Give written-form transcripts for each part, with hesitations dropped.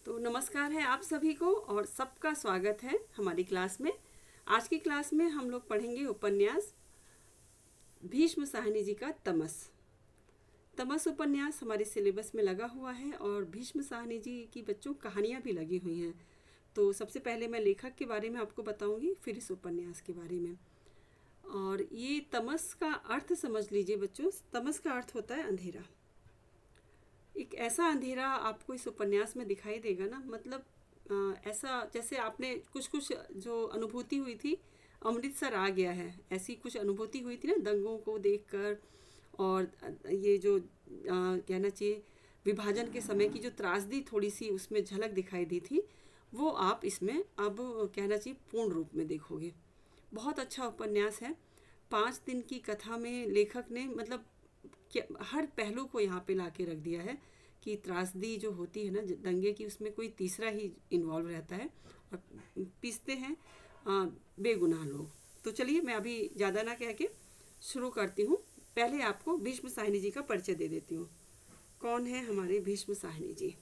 तो नमस्कार है आप सभी को और सबका स्वागत है हमारी क्लास में। आज की क्लास में हम लोग पढ़ेंगे उपन्यास भीष्म साहनी जी का तमस। तमस उपन्यास हमारे सिलेबस में लगा हुआ है और भीष्म साहनी जी की बच्चों कहानियाँ भी लगी हुई हैं। तो सबसे पहले मैं लेखक के बारे में आपको बताऊंगी, फिर इस उपन्यास के बारे में। और ये तमस का अर्थ समझ लीजिए बच्चों। तमस का अर्थ होता है अंधेरा। एक ऐसा अंधेरा आपको इस उपन्यास में दिखाई देगा ना, मतलब ऐसा जैसे आपने कुछ कुछ जो अनुभूति हुई थी, अमृतसर आ गया है, ऐसी कुछ अनुभूति हुई थी ना दंगों को देखकर। और ये जो कहना चाहिए विभाजन के समय की जो त्रासदी थोड़ी सी उसमें झलक दिखाई दी थी, वो आप इसमें अब कहना चाहिए पूर्ण रूप में देखोगे। बहुत अच्छा उपन्यास है। 5 दिन की कथा में लेखक ने मतलब हर पहलू को यहाँ पे ला के रख दिया है कि त्रासदी जो होती है ना दंगे की, उसमें कोई तीसरा ही इन्वॉल्व रहता है और पीसते हैं बेगुनाह लोग। तो चलिए मैं अभी ज़्यादा ना कह के शुरू करती हूँ। पहले आपको भीष्म साहनी जी का परिचय दे देती हूँ। कौन है हमारे भीष्म साहनी जी?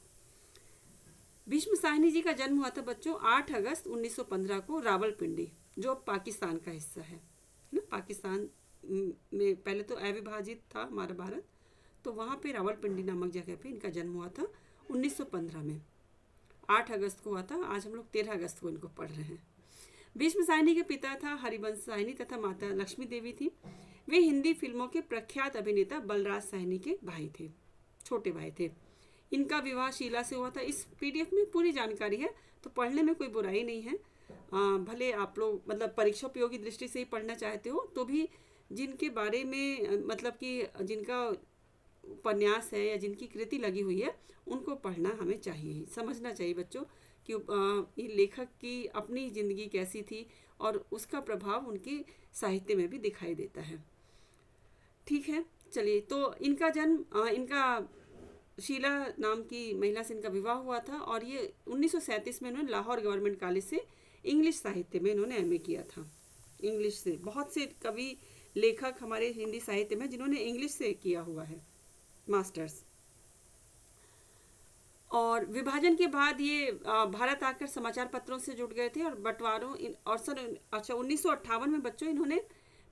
भीष्म साहनी जी का जन्म हुआ था बच्चों 8 अगस्त 1915 को रावलपिंडी, जो अब पाकिस्तान का हिस्सा है ना। पाकिस्तान में पहले तो अविभाजित था हमारा भारत, तो वहाँ पे रावलपिंडी नामक जगह पे इनका जन्म हुआ था 1915 में। 8 अगस्त को हुआ था। आज हम लोग 13 अगस्त को इनको पढ़ रहे हैं। भीष्म साहनी के पिता था हरिवंश साहनी तथा माता लक्ष्मी देवी थी। वे हिंदी फिल्मों के प्रख्यात अभिनेता बलराज साहनी के भाई थे, छोटे भाई थे। इनका विवाह शीला से हुआ था। इस पीडीएफ में पूरी जानकारी है, तो पढ़ने में कोई बुराई नहीं है। भले आप लोग मतलब परीक्षा उपयोगी दृष्टि से ही पढ़ना चाहते हो तो भी जिनके बारे में मतलब कि जिनका उपन्यास है या जिनकी कृति लगी हुई है उनको पढ़ना हमें चाहिए, समझना चाहिए बच्चों कि ये लेखक की अपनी ज़िंदगी कैसी थी और उसका प्रभाव उनकी साहित्य में भी दिखाई देता है। ठीक है, चलिए। तो इनका जन्म इनका शीला नाम की महिला से इनका विवाह हुआ था और ये 1937 में इन्होंने लाहौर गवर्नमेंट कॉलेज से इंग्लिश साहित्य में इन्होंने एमए किया था। इंग्लिश से बहुत से कवि लेखक हमारे हिंदी साहित्य में जिन्होंने इंग्लिश से किया हुआ है मास्टर्स। और विभाजन के बाद ये भारत आकर समाचार पत्रों से जुड़ गए थे और बंटवारों और सन 1958 में बच्चों इन्होंने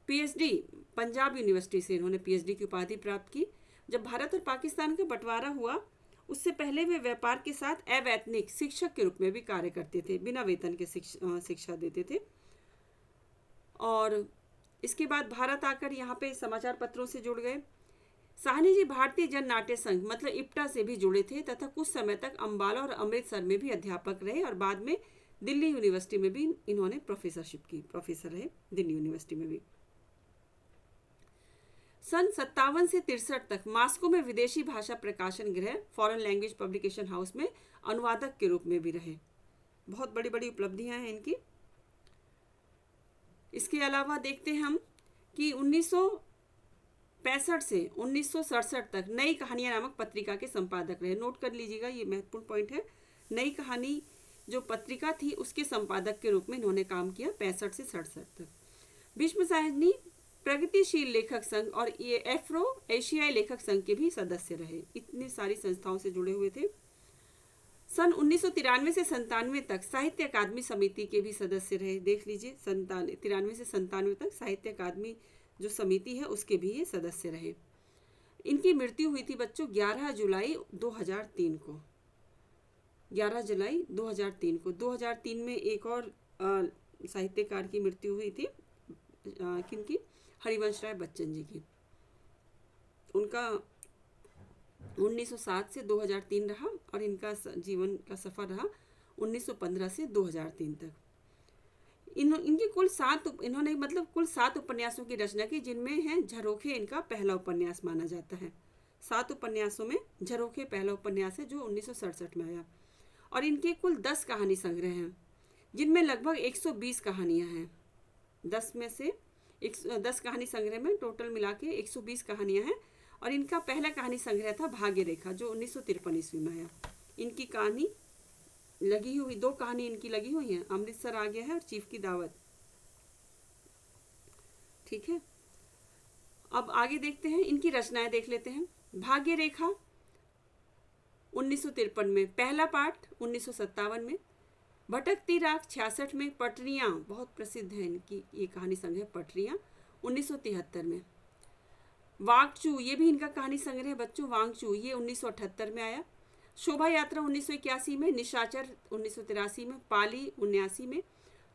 पीएचडी पंजाब यूनिवर्सिटी से इन्होंने पीएचडी की उपाधि प्राप्त की। जब भारत और पाकिस्तान का बंटवारा हुआ उससे पहले वे व्यापार के साथ अवैतनिक शिक्षक के रूप में भी कार्य करते थे, बिना वेतन के शिक्षा देते थे। और इसके बाद भारत आकर यहाँ पे समाचार पत्रों से जुड़ गए। साहनी जी भारतीय जन नाट्य संघ मतलब इप्टा से भी जुड़े थे तथा कुछ समय तक अम्बाला और अमृतसर में भी अध्यापक रहे और बाद में दिल्ली यूनिवर्सिटी में भी इन्होंने प्रोफेसरशिप की, प्रोफेसर रहे दिल्ली यूनिवर्सिटी में भी। सन 57 से 63 तक मास्को में विदेशी भाषा प्रकाशन गृह फॉरेन लैंग्वेज पब्लिकेशन हाउस में अनुवादक के रूप में भी रहे। बहुत बड़ी बड़ी उपलब्धियां हैं इनकी। इसके अलावा देखते हैं हम कि 1965 से 1967 तक नई कहानियां नामक पत्रिका के संपादक रहे। नोट कर लीजिएगा, ये महत्वपूर्ण पॉइंट है। नई कहानी जो पत्रिका थी उसके संपादक के रूप में इन्होंने काम किया 65 से 67 तक। भीष्म साहनी प्रगतिशील लेखक संघ और ये एफ्रो एशियाई लेखक संघ के भी सदस्य रहे। इतनी सारी संस्थाओं से जुड़े हुए थे। सन 1993 से 97 तक साहित्य अकादमी समिति के भी सदस्य रहे। देख लीजिए, 93 से 97 तक साहित्य अकादमी जो समिति है उसके भी ये सदस्य रहे। इनकी मृत्यु हुई थी बच्चों 11 जुलाई 2003 को। 11 जुलाई 2003 को 2003 में एक और साहित्यकार की मृत्यु हुई थी। किनकी? हरिवंश राय बच्चन जी की। उनका 1907 से 2003 रहा और इनका जीवन का सफ़र रहा 1915 से 2003 तक। इनकी इन्होंने मतलब कुल 7 उपन्यासों की रचना की, जिनमें है झरोखे इनका पहला उपन्यास माना जाता है। 7 उपन्यासों में झरोखे पहला उपन्यास है जो 1967 में आया। और इनके कुल 10 कहानी संग्रह हैं, जिनमें लगभग 120 कहानियाँ हैं। 10 में से 10 कहानी संग्रह में टोटल मिला के 120 कहानियाँ हैं। और इनका पहला कहानी संग्रह था भाग्य रेखा, जो 1953 ईस्वी में आया। इनकी कहानी लगी हुई 2 कहानी इनकी लगी हुई हैं, अमृतसर आ गया है और चीफ की दावत। ठीक है, अब आगे देखते हैं, इनकी रचनाएं देख लेते हैं। भाग्य रेखा 1953 में। पहला पाठ 1957 में। भटकती राख 66 में। पटरियाँ बहुत प्रसिद्ध है इनकी ये कहानी संग्रह पटरियाँ 1973 में। वांगचू ये भी इनका कहानी संग्रह बच्चों, वांगचू ये 1978 में आया। शोभा यात्रा 1981 में। निशाचर 1983 में। पाली 1979 में।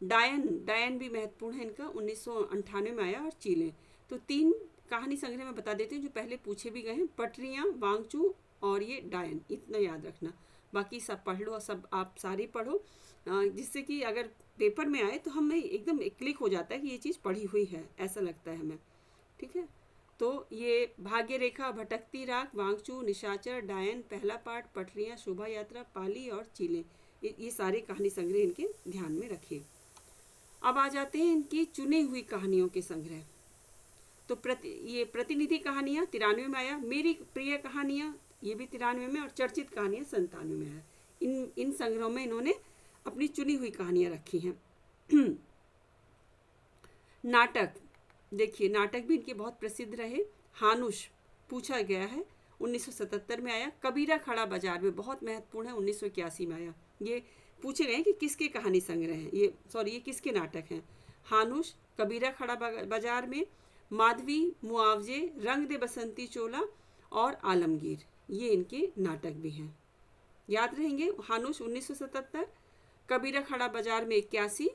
डायन भी महत्वपूर्ण है इनका, 1998 में आया। और चीले, तो 3 कहानी संग्रह में बता देते हैं जो पहले पूछे भी गए हैं, पटरियाँ, वांगचू और ये डायन, इतना याद रखना। बाकी सब पढ़ लो, सब आप सारे पढ़ो, जिससे कि अगर पेपर में आए तो हमें एकदम क्लिक हो जाता है कि ये चीज़ पढ़ी हुई है, ऐसा लगता है हमें। ठीक है, तो ये भाग्य रेखा, भटकती राख, वांगचू, निशाचर, डायन, पहला पाठ, पटरियाँ, शोभा यात्रा, पाली और चीले, ये सारे कहानी संग्रह इनके ध्यान में रखिए। अब आ जाते हैं इनकी चुनी हुई कहानियों के संग्रह। तो ये प्रतिनिधि कहानियाँ 93 में आया। मेरी प्रिय कहानियाँ ये भी 93 में। और चर्चित कहानियाँ 97 में आया। इन संग्रहों में इन्होंने अपनी चुनी हुई कहानियाँ रखी हैं। नाटक देखिए, नाटक भी इनके बहुत प्रसिद्ध रहे। हानुश पूछा गया है 1977 में आया। कबीरा खड़ा बाजार में बहुत महत्वपूर्ण है, 1981 में आया। ये पूछे गए कि किसके कहानी संग्रह हैं, ये किसके नाटक हैं। हानुश, कबीरा खड़ा बाजार में, माधवी, मुआवजे, रंग दे बसंती चोला और आलमगीर, ये इनके नाटक भी हैं, याद रहेंगे। हानुश 1977, कबीरा खड़ा बाजार में 81,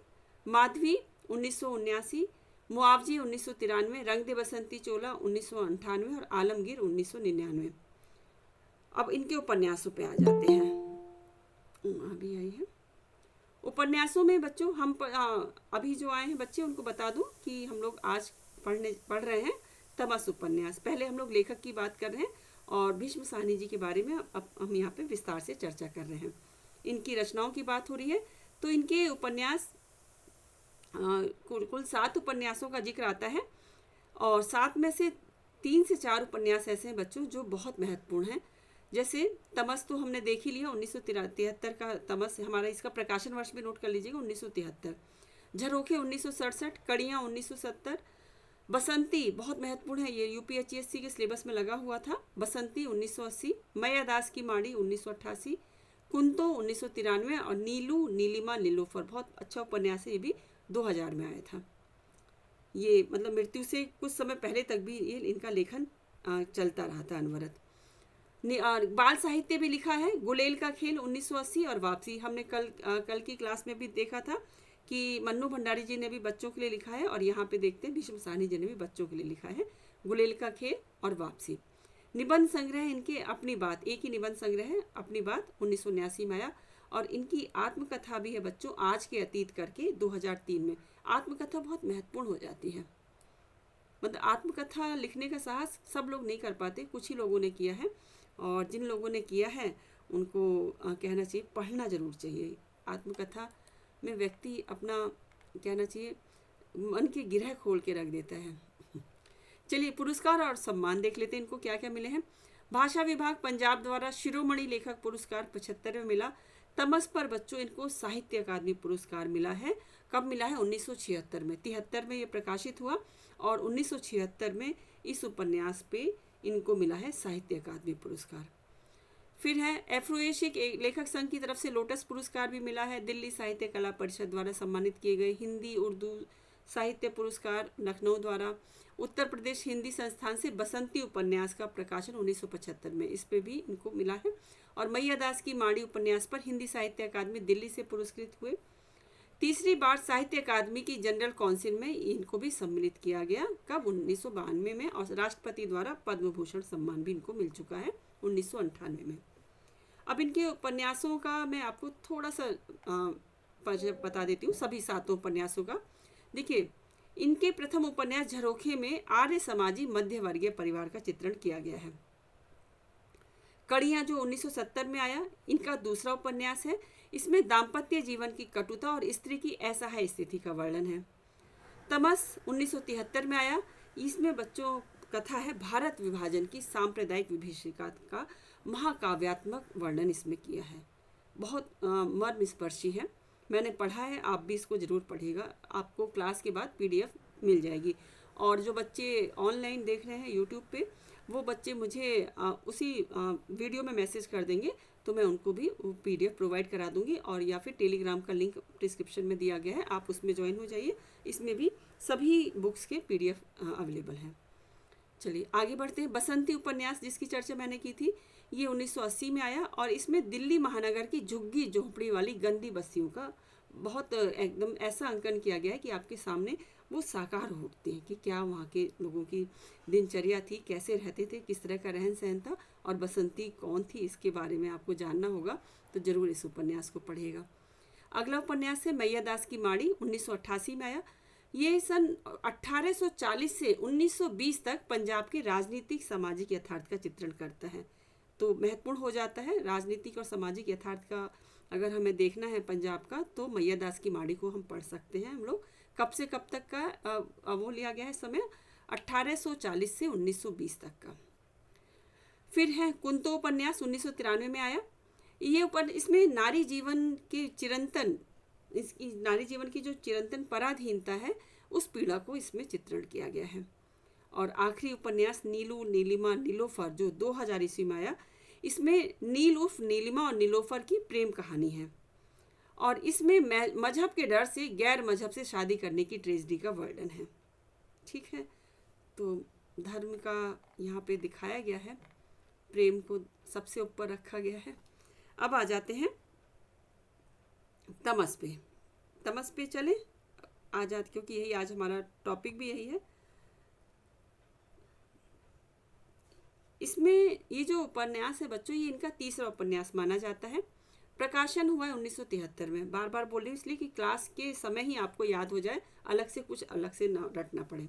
माधवी 1979, मुआवजे 1993, रंग दे बसंती चोला 1998 और आलमगीर 1999। अब इनके उपन्यासों पे आ जाते हैं। अभी आई है उपन्यासों में बच्चों, हम अभी जो आए हैं बच्चे उनको बता दूं कि हम लोग आज पढ़ रहे हैं तमस उपन्यास। पहले हम लोग लेखक की बात कर रहे हैं और भीष्म साहनी जी के बारे में अब हम यहाँ पे विस्तार से चर्चा कर रहे हैं। इनकी रचनाओं की बात हो रही है। तो इनके उपन्यास कुल 7 उपन्यासों का जिक्र आता है और 7 में से 3 से 4 उपन्यास ऐसे हैं बच्चों जो बहुत महत्वपूर्ण हैं। जैसे तमस तो हमने देख ही लिया, 1973 का तमस हमारा, इसका प्रकाशन वर्ष भी नोट कर लीजिएगा 1973। झरोखे 1967, कड़ियाँ 1970, बसंती बहुत महत्वपूर्ण है, ये यूपीएचएससी के सिलेबस में लगा हुआ था। बसंती 1980, मैया दास की माड़ी 1988, कुंतो 1993 और नीलू नीलिमा नीलोफर बहुत अच्छा उपन्यास है, ये भी 2000 में आया था। ये मतलब मृत्यु से कुछ समय पहले तक भी ये इनका लेखन चलता रहा था अनवरत। बाल साहित्य भी लिखा है। गुलेल का खेल 1980 और वापसी हमने कल की क्लास में भी देखा था कि मन्नू भंडारी जी ने भी बच्चों के लिए लिखा है और यहाँ पे देखते हैं भीष्म साहनी जी ने भी बच्चों के लिए लिखा है, गुलेल का खेल और वापसी। निबंध संग्रह इनके अपनी बात, एक ही निबंध संग्रह है अपनी बात, 1979 में आया। और इनकी आत्मकथा भी है बच्चों, आज के अतीत करके, 2003 में। आत्मकथा बहुत महत्वपूर्ण हो जाती है, मतलब आत्मकथा लिखने का साहस सब लोग नहीं कर पाते, कुछ ही लोगों ने किया है और जिन लोगों ने किया है उनको कहना चाहिए पढ़ना जरूर चाहिए। आत्मकथा में व्यक्ति अपना कहना चाहिए मन की गिरह खोल के रख देता है। चलिए पुरस्कार और सम्मान देख लेते हैं इनको क्या क्या मिले हैं। भाषा विभाग पंजाब द्वारा शिरोमणि लेखक पुरस्कार 75 में मिला। तमस पर बच्चों इनको साहित्य अकादमी पुरस्कार मिला है। कब मिला है? 1976 में। 73 में ये प्रकाशित हुआ और 1976 में इस उपन्यास पे इनको मिला है साहित्य अकादमी पुरस्कार। फिर है अफ्रो एशिया लेखक संघ की तरफ से लोटस पुरस्कार भी मिला है। दिल्ली साहित्य कला परिषद द्वारा सम्मानित किए गए हिंदी उर्दू साहित्य पुरस्कार लखनऊ द्वारा। उत्तर प्रदेश हिंदी संस्थान से बसंती उपन्यास का प्रकाशन 1975 में, इस पे भी इनको मिला है। और मैया दास की माड़ी उपन्यास पर हिंदी साहित्य अकादमी दिल्ली से पुरस्कृत हुए। तीसरी बार साहित्य अकादमी की जनरल काउंसिल में इनको भी सम्मिलित किया गया। कब? 1992 में। और राष्ट्रपति द्वारा पद्म भूषण सम्मान भी इनको मिल चुका है 1998 में। अब इनके उपन्यासों का मैं आपको थोड़ा सा बता देती हूँ, सभी 7 उपन्यासों का। देखिए, इनके प्रथम उपन्यास झरोखे में आर्य समाजी मध्य वर्गीय परिवार का चित्रण किया गया है। कड़ियाँ जो 1970 में आया, इनका दूसरा उपन्यास है। इसमें दाम्पत्य जीवन की कटुता और स्त्री की असहाय स्थिति का वर्णन है। तमस 1973 में आया। इसमें बच्चों कथा है भारत विभाजन की सांप्रदायिक विभीषिका का महाकाव्यात्मक वर्णन इसमें किया है। बहुत मर्मस्पर्शी है, मैंने पढ़ा है, आप भी इसको ज़रूर पढ़िएगा। आपको क्लास के बाद PDF मिल जाएगी। और जो बच्चे ऑनलाइन देख रहे हैं यूट्यूब पे, वो बच्चे मुझे उसी वीडियो में मैसेज कर देंगे, तो मैं उनको भी वो PDF प्रोवाइड करा दूंगी, और या फिर टेलीग्राम का लिंक डिस्क्रिप्शन में दिया गया है, आप उसमें ज्वाइन हो जाइए। इसमें भी सभी बुक्स के PDF अवेलेबल हैं। चलिए आगे बढ़ते हैं। बसंती उपन्यास जिसकी चर्चा मैंने की थी, ये 1980 में आया, और इसमें दिल्ली महानगर की झुग्गी झोंपड़ी वाली गंदी बस्तियों का बहुत एकदम ऐसा अंकन किया गया है कि आपके सामने वो साकार हो उठते हैं कि क्या वहाँ के लोगों की दिनचर्या थी, कैसे रहते थे, किस तरह का रहन सहन था, और बसंती कौन थी, इसके बारे में आपको जानना होगा तो ज़रूर इस उपन्यास को पढ़िएगा। अगला उपन्यास है मैया दास की माड़ी, 1988 में आया। ये सन 1840 से 1920 तक पंजाब के राजनीतिक सामाजिक यथार्थ का चित्रण करता है। तो महत्वपूर्ण हो जाता है राजनीतिक और सामाजिक यथार्थ का, अगर हमें देखना है पंजाब का, तो मैया दास की माड़ी को हम पढ़ सकते हैं। हम लोग कब से कब तक का वो लिया गया है समय, 1840 से 1920 तक का। फिर है कुंतो उपन्यास, 1993 में आया। ये इसमें नारी जीवन के चिरंतन, इसकी नारी जीवन की जो चिरंतन पराधीनता है, उस पीड़ा को इसमें चित्रण किया गया है। और आखिरी उपन्यास नीलू नीलिमा नीलोफर, जो 2000 ईस्वी में आया। इसमें नील उर्फ नीलिमा और नीलोफर की प्रेम कहानी है, और इसमें मजहब के डर से गैर मजहब से शादी करने की ट्रेजेडी का वर्णन है। ठीक है, तो धर्म का यहाँ पे दिखाया गया है, प्रेम को सबसे ऊपर रखा गया है। अब आ जाते हैं तमस पे। तमस पे चले आ जाते, क्योंकि यही आज हमारा टॉपिक भी यही है। इसमें ये जो उपन्यास है बच्चों, ये इनका तीसरा उपन्यास माना जाता है। प्रकाशन हुआ है 1973 में। बार बार बोल रही हूँ इसलिए कि क्लास के समय ही आपको याद हो जाए, अलग से कुछ अलग से ना रटना पड़े।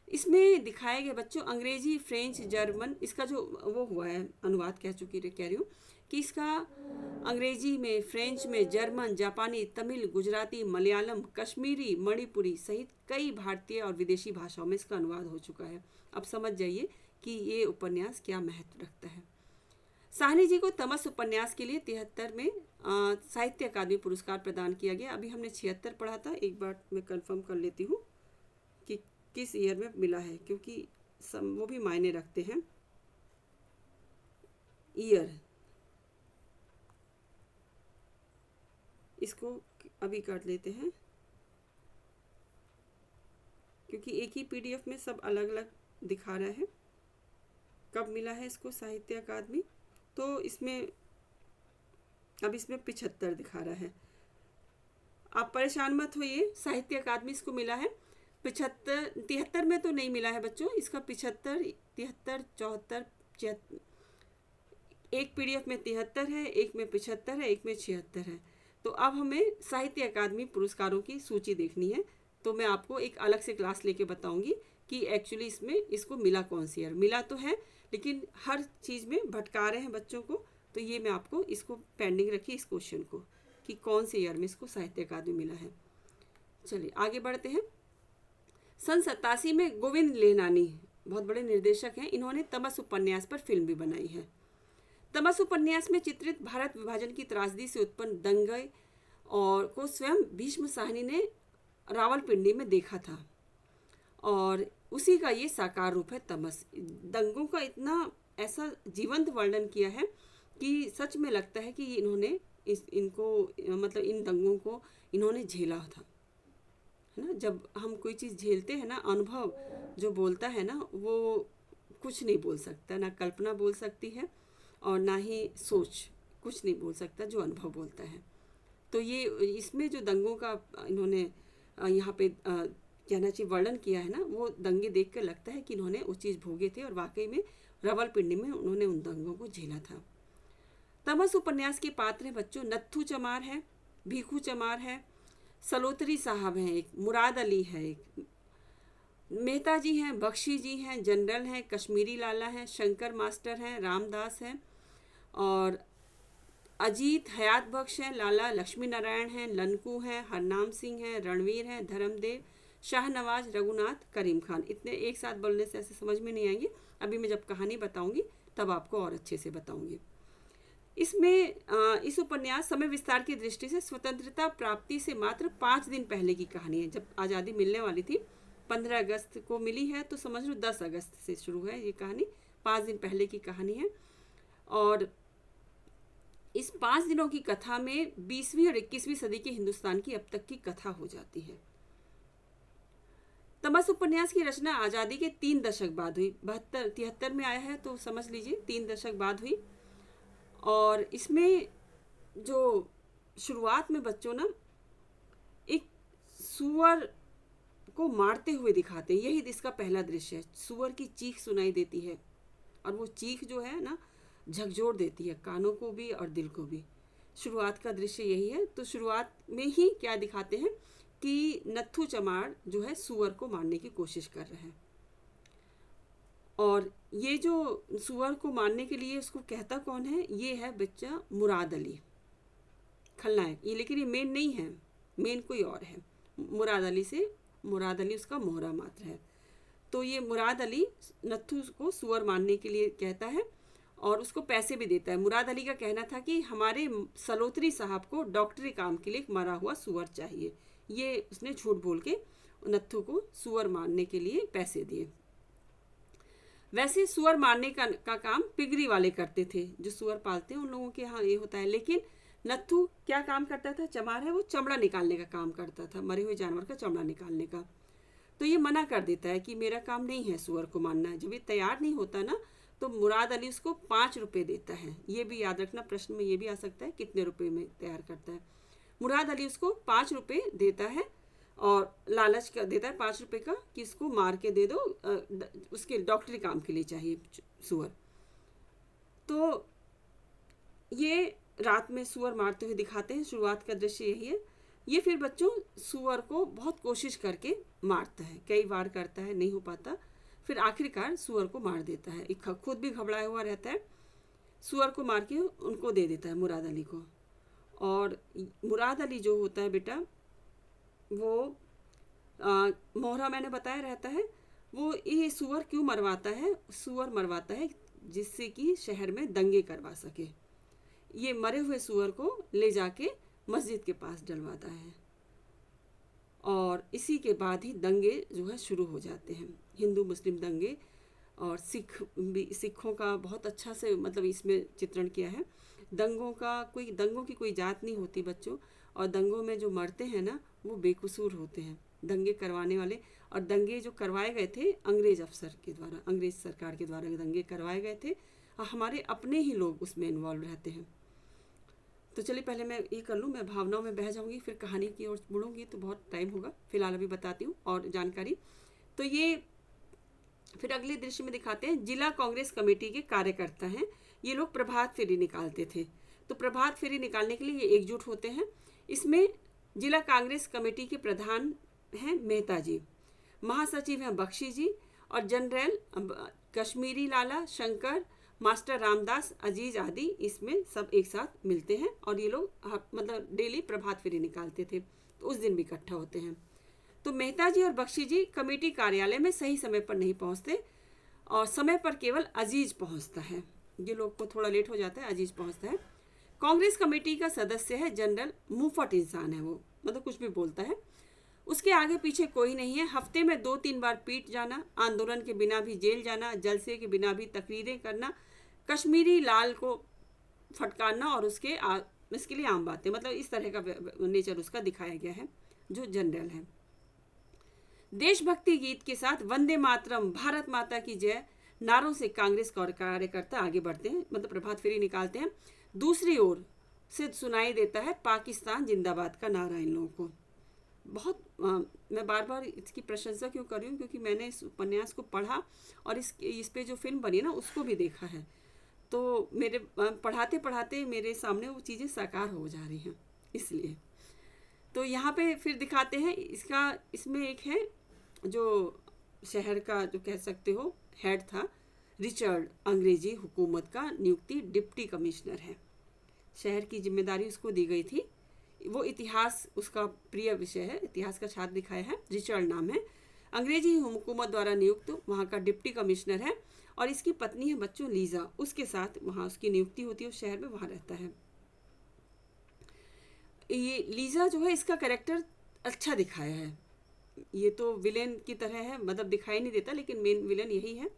इसमें दिखाए गए बच्चों अंग्रेजी, फ्रेंच, जर्मन, इसका जो वो हुआ है अनुवाद कह रही हूँ कि इसका अंग्रेजी में, फ्रेंच में, जर्मन, जापानी, तमिल, गुजराती, मलयालम, कश्मीरी, मणिपुरी सहित कई भारतीय और विदेशी भाषाओं में इसका अनुवाद हो चुका है। अब समझ जाइए कि ये उपन्यास क्या महत्व रखता है। साहनी जी को तमस उपन्यास के लिए 73 में साहित्य अकादमी पुरस्कार प्रदान किया गया। अभी हमने 76 पढ़ा था, एक बार मैं कंफर्म कर लेती हूँ कि किस ईयर में मिला है, क्योंकि वो भी मायने रखते हैं ईयर। इसको अभी कर लेते हैं, क्योंकि एक ही PDF में सब अलग अलग दिखा रहा है कब मिला है इसको साहित्य अकादमी। तो इसमें अब इसमें 75 दिखा रहा है। आप परेशान मत होइए, साहित्य अकादमी इसको मिला है 75, 73 में तो नहीं मिला है बच्चों। इसका 75, 73, 74, 76, एक PDF में 73 है, एक में 75 है, एक में 76 है। तो अब हमें साहित्य अकादमी पुरस्कारों की सूची देखनी है, तो मैं आपको एक अलग से क्लास लेके बताऊंगी कि एक्चुअली इसमें इसको मिला कौन सी ईयर। मिला तो है, लेकिन हर चीज़ में भटका रहे हैं बच्चों को, तो ये मैं आपको इसको पेंडिंग रखी इस क्वेश्चन को कि कौन से ईयर में इसको साहित्य अकादमी मिला है। चलिए आगे बढ़ते हैं। सन 87 में गोविंद लेहनानी बहुत बड़े निर्देशक हैं, इन्होंने तमस उपन्यास पर फिल्म भी बनाई है। तमस उपन्यास में चित्रित भारत विभाजन की त्रासदी से उत्पन्न दंगे और को स्वयं भीष्म साहनी ने रावलपिंडी में देखा था, और उसी का ये साकार रूप है तमस। दंगों का इतना ऐसा जीवंत वर्णन किया है कि सच में लगता है कि इन्होंने इनको मतलब इन दंगों को इन्होंने झेला था, है ना। जब हम कोई चीज़ झेलते हैं ना, अनुभव जो बोलता है ना, वो कुछ नहीं बोल सकता, ना कल्पना बोल सकती है और ना ही सोच, कुछ नहीं बोल सकता, जो अनुभव बोलता है। तो ये इसमें जो दंगों का इन्होंने यहाँ पे कहना चाहिए वर्णन किया है ना, वो दंगे देख कर लगता है कि इन्होंने वो चीज़ भोगे थे और वाकई में रावलपिंडी में उन्होंने उन दंगों को झेला था। तमस उपन्यास के पात्र हैं बच्चों, नत्थू चमार है, भीखू चमार है, सलोतरी साहब हैं, एक मुराद अली है, एक मेहता जी हैं, बख्शी जी हैं, जनरल हैं, कश्मीरी लाला हैं, शंकर मास्टर हैं, रामदास हैं, और अजीत हयात बख्श हैं, लाला लक्ष्मी नारायण हैं, लनकू हैं, हरनाम सिंह हैं, रणवीर हैं, धर्मदेव, शाहनवाज, रघुनाथ, करीम खान। इतने एक साथ बोलने से ऐसे समझ में नहीं आएंगे, अभी मैं जब कहानी बताऊंगी तब आपको और अच्छे से बताऊंगी। इसमें इस उपन्यास समय विस्तार की दृष्टि से स्वतंत्रता प्राप्ति से मात्र 5 दिन पहले की कहानी है, जब आज़ादी मिलने वाली थी 15 अगस्त को मिली है, तो समझ लो 10 अगस्त से शुरू है ये कहानी, 5 दिन पहले की कहानी है। और इस 5 दिनों की कथा में 20वीं और 21वीं सदी के हिंदुस्तान की अब तक की कथा हो जाती है। तमस उपन्यास की रचना आज़ादी के 3 दशक बाद हुई, 73 में आया है, तो समझ लीजिए 3 दशक बाद हुई। और इसमें जो शुरुआत में बच्चों ना एक सुअर को मारते हुए दिखाते हैं, यही इसका पहला दृश्य है। सुअर की चीख सुनाई देती है और वो चीख जो है ना झकझोर देती है कानों को भी और दिल को भी। शुरुआत का दृश्य यही है। तो शुरुआत में ही क्या दिखाते हैं कि नत्थू चमार जो है सुअर को मारने की कोशिश कर रहे हैं, और ये जो सुअर को मारने के लिए उसको कहता कौन है, ये है बच्चा मुराद अली, खलनायक ये, लेकिन ये मेन नहीं है, मेन कोई और है। मुराद अली उसका मोहरा मात्र है। तो ये मुराद अली नत्थू को सुअर मारने के लिए कहता है और उसको पैसे भी देता है। मुराद अली का कहना था कि हमारे सलोत्री साहब को डॉक्टरी काम के लिए मरा हुआ सुअर चाहिए। ये उसने झूठ बोल के नत्थू को सुअर मारने के लिए पैसे दिए। वैसे सुअर मारने का काम पिगरी वाले करते थे, जो सुअर पालते हैं उन लोगों के यहाँ ये होता है। लेकिन नत्थू क्या काम करता था, चमार है, वो चमड़ा निकालने का काम करता था, मरे हुए जानवर का चमड़ा निकालने का। तो ये मना कर देता है कि मेरा काम नहीं है सुअर को मारना। जब ये तैयार नहीं होता ना, तो मुराद अली उसको 5 रुपये देता है। ये भी याद रखना, प्रश्न में ये भी आ सकता है कितने रुपए में तैयार करता है। मुराद अली उसको 5 रुपये देता है और लालच कर देता है 5 रुपये का कि इसको मार के दे दो, उसके डॉक्टरी काम के लिए चाहिए सुअर। तो ये रात में सुअर मारते हुए दिखाते हैं। शुरुआत का दृश्य यही है। ये फिर बच्चों सुअर को बहुत कोशिश करके मारता है, कई बार करता है, नहीं हो पाता, फिर आखिरकार सुअर को मार देता है। खुद भी घबराया हुआ रहता है, सुअर को मार के उनको दे देता है मुराद अली को। और मुराद अली जो होता है बेटा, वो मोहरा मैंने बताया रहता है, वो ये सुअर क्यों मरवाता है, सुअर मरवाता है जिससे कि शहर में दंगे करवा सके। ये मरे हुए सुअर को ले जाके मस्जिद के पास डलवाता है और इसी के बाद ही दंगे जो है शुरू हो जाते हैं, हिंदू मुस्लिम दंगे। और सिखों का बहुत अच्छा से मतलब इसमें चित्रण किया है। दंगों की कोई जात नहीं होती बच्चों, और दंगों में जो मरते हैं ना वो बेकसूर होते हैं, दंगे करवाने वाले। और दंगे जो करवाए गए थे अंग्रेज सरकार के द्वारा दंगे करवाए गए थे, और हमारे अपने ही लोग उसमें इन्वॉल्व रहते हैं। तो चलिए पहले मैं ये कर लूँ, मैं भावनाओं में बह जाऊँगी, फिर कहानी की ओर मुड़ूंगी तो बहुत टाइम होगा। फिलहाल अभी बताती हूँ और जानकारी। तो ये फिर अगले दृश्य में दिखाते हैं, जिला कांग्रेस कमेटी के कार्यकर्ता हैं, ये लोग प्रभात फेरी निकालते थे। तो प्रभात फेरी निकालने के लिए ये एकजुट होते हैं। इसमें जिला कांग्रेस कमेटी के प्रधान हैं मेहता जी, महासचिव हैं बख्शी जी, और जनरल कश्मीरी लाला, शंकर, मास्टर रामदास, अजीज आदि इसमें सब एक साथ मिलते हैं। और ये लोग मतलब डेली प्रभात फेरी निकालते थे, तो उस दिन भी इकट्ठा होते हैं। तो मेहता जी और बख्शी जी कमेटी कार्यालय में सही समय पर नहीं पहुंचते, और समय पर केवल अजीज पहुंचता है। ये लोग को थोड़ा लेट हो जाता है, अजीज पहुंचता है। कांग्रेस कमेटी का सदस्य है जनरल, मुंहफट इंसान है वो, मतलब कुछ भी बोलता है, उसके आगे पीछे कोई नहीं है। हफ्ते में 2-3 बार पीट जाना, आंदोलन के बिना भी जेल जाना, जलसे के बिना भी तकरीरें करना, कश्मीरी लाल को फटकारना, और इसके लिए आम बातें, मतलब इस तरह का नेचर उसका दिखाया गया है जो जनरल है। देशभक्ति गीत के साथ वंदे मातरम, भारत माता की जय नारों से कांग्रेस कार्यकर्ता आगे बढ़ते हैं, मतलब प्रभात फेरी निकालते हैं। दूसरी ओर से सुनाई देता है पाकिस्तान जिंदाबाद का नारा इन लोगों को। बहुत मैं बार बार इसकी प्रशंसा क्यों कर रही हूँ, क्योंकि मैंने इस उपन्यास को पढ़ा और इस पे जो फिल्म बनी ना उसको भी देखा है। तो मेरे पढ़ाते पढ़ाते मेरे सामने वो चीज़ें साकार हो जा रही हैं, इसलिए। तो यहाँ पे फिर दिखाते हैं इसमें एक है जो शहर का जो कह सकते हो हेड था, रिचर्ड, अंग्रेजी हुकूमत का नियुक्ति डिप्टी कमिश्नर है। शहर की जिम्मेदारी उसको दी गई थी। वो इतिहास उसका प्रिय विषय है, इतिहास का छात्र दिखाया है, रिचर्ड नाम है, अंग्रेजी हुकूमत द्वारा नियुक्त वहाँ का डिप्टी कमिश्नर है। और इसकी पत्नी है बच्चों लीजा, उसके साथ वहाँ उसकी नियुक्ति होती है, उस शहर में वहाँ रहता है। ये लीजा जो है इसका कैरेक्टर अच्छा दिखाया है, ये तो विलेन की तरह है, मतलब दिखाई नहीं देता, लेकिन मेन विलेन यही है।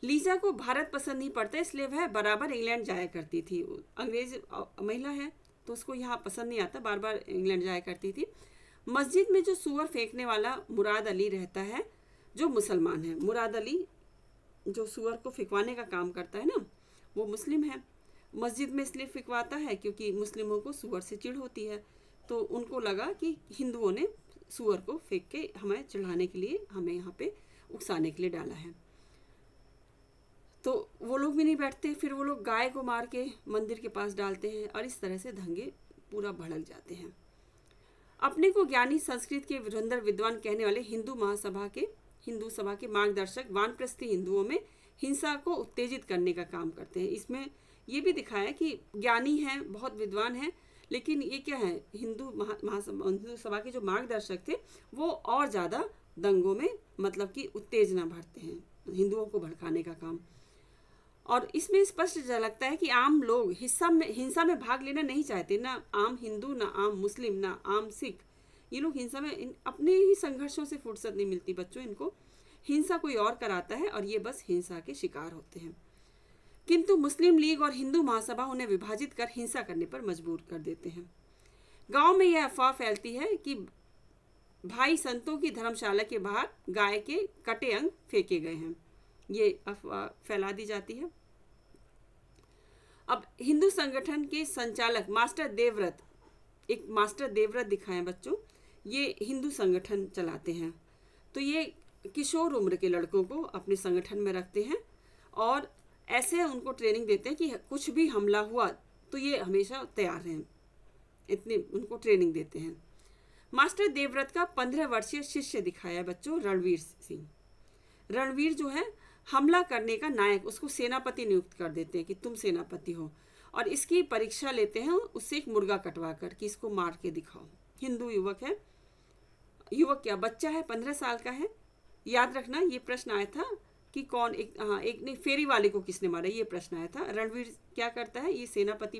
लीजा को भारत पसंद नहीं पड़ता, इसलिए वह बराबर इंग्लैंड जाया करती थी। अंग्रेज महिला है तो उसको यहाँ पसंद नहीं आता, बार बार इंग्लैंड जाया करती थी। मस्जिद में जो सूअर फेंकने वाला मुराद अली रहता है, जो मुसलमान है। मुराद अली जो सूअर को फिकवाने का काम करता है ना, वो मुस्लिम है। मस्जिद में इसलिए फिकवाता है क्योंकि मुस्लिमों को सूअर से चिढ़ होती है, तो उनको लगा कि हिंदुओं ने सूअर को फेंक के हमें चढ़ाने के लिए, हमें यहाँ पे उकसाने के लिए डाला है। तो वो लोग भी नहीं बैठते, फिर वो लोग गाय को मार के मंदिर के पास डालते हैं और इस तरह से दंगे पूरा भड़क जाते हैं। अपने को ज्ञानी, संस्कृत के धुरंधर विद्वान कहने वाले हिंदू सभा के मार्गदर्शक वानप्रस्थी हिंदुओं में हिंसा को उत्तेजित करने का काम करते हैं। इसमें ये भी दिखाया कि ज्ञानी हैं, बहुत विद्वान हैं, लेकिन ये क्या है, हिंदू सभा के जो मार्गदर्शक थे वो और ज़्यादा दंगों में मतलब कि उत्तेजना भरते हैं, हिंदुओं को भड़काने का काम। और इसमें स्पष्ट झलकता है कि आम लोग हिंसा में भाग लेना नहीं चाहते, ना आम हिंदू, ना आम मुस्लिम, ना आम सिख। ये लोग हिंसा में अपने ही संघर्षों से फुर्सत नहीं मिलती बच्चों, इनको हिंसा कोई और कराता है और ये बस हिंसा के शिकार होते हैं। किंतु मुस्लिम लीग और हिंदू महासभा उन्हें विभाजित कर हिंसा करने पर मजबूर कर देते हैं। गांव में यह अफवाह फैलती है कि भाई संतों की धर्मशाला के बाहर गाय के कटे अंग फेंके गए हैं, ये अफवाह फैला दी जाती है। अब हिंदू संगठन के संचालक मास्टर देवव्रत दिखाएं बच्चों, ये हिंदू संगठन चलाते हैं। तो ये किशोर उम्र के लड़कों को अपने संगठन में रखते हैं और ऐसे उनको ट्रेनिंग देते हैं कि कुछ भी हमला हुआ तो ये हमेशा तैयार रहें, इतनी उनको ट्रेनिंग देते हैं। मास्टर देवव्रत का 15 वर्षीय शिष्य दिखाया है बच्चों, रणवीर सिंह। रणवीर जो है हमला करने का नायक, उसको सेनापति नियुक्त कर देते हैं कि तुम सेनापति हो, और इसकी परीक्षा लेते हैं उससे एक मुर्गा कटवा कर कि इसको मार के दिखाओ। हिंदू युवक है, युवक क्या बच्चा है, 15 साल का है। याद रखना ये प्रश्न आया था कि कौन एक ने फेरी वाले को किसने मारा, ये प्रश्न आया था। रणवीर क्या करता है, ये सेनापति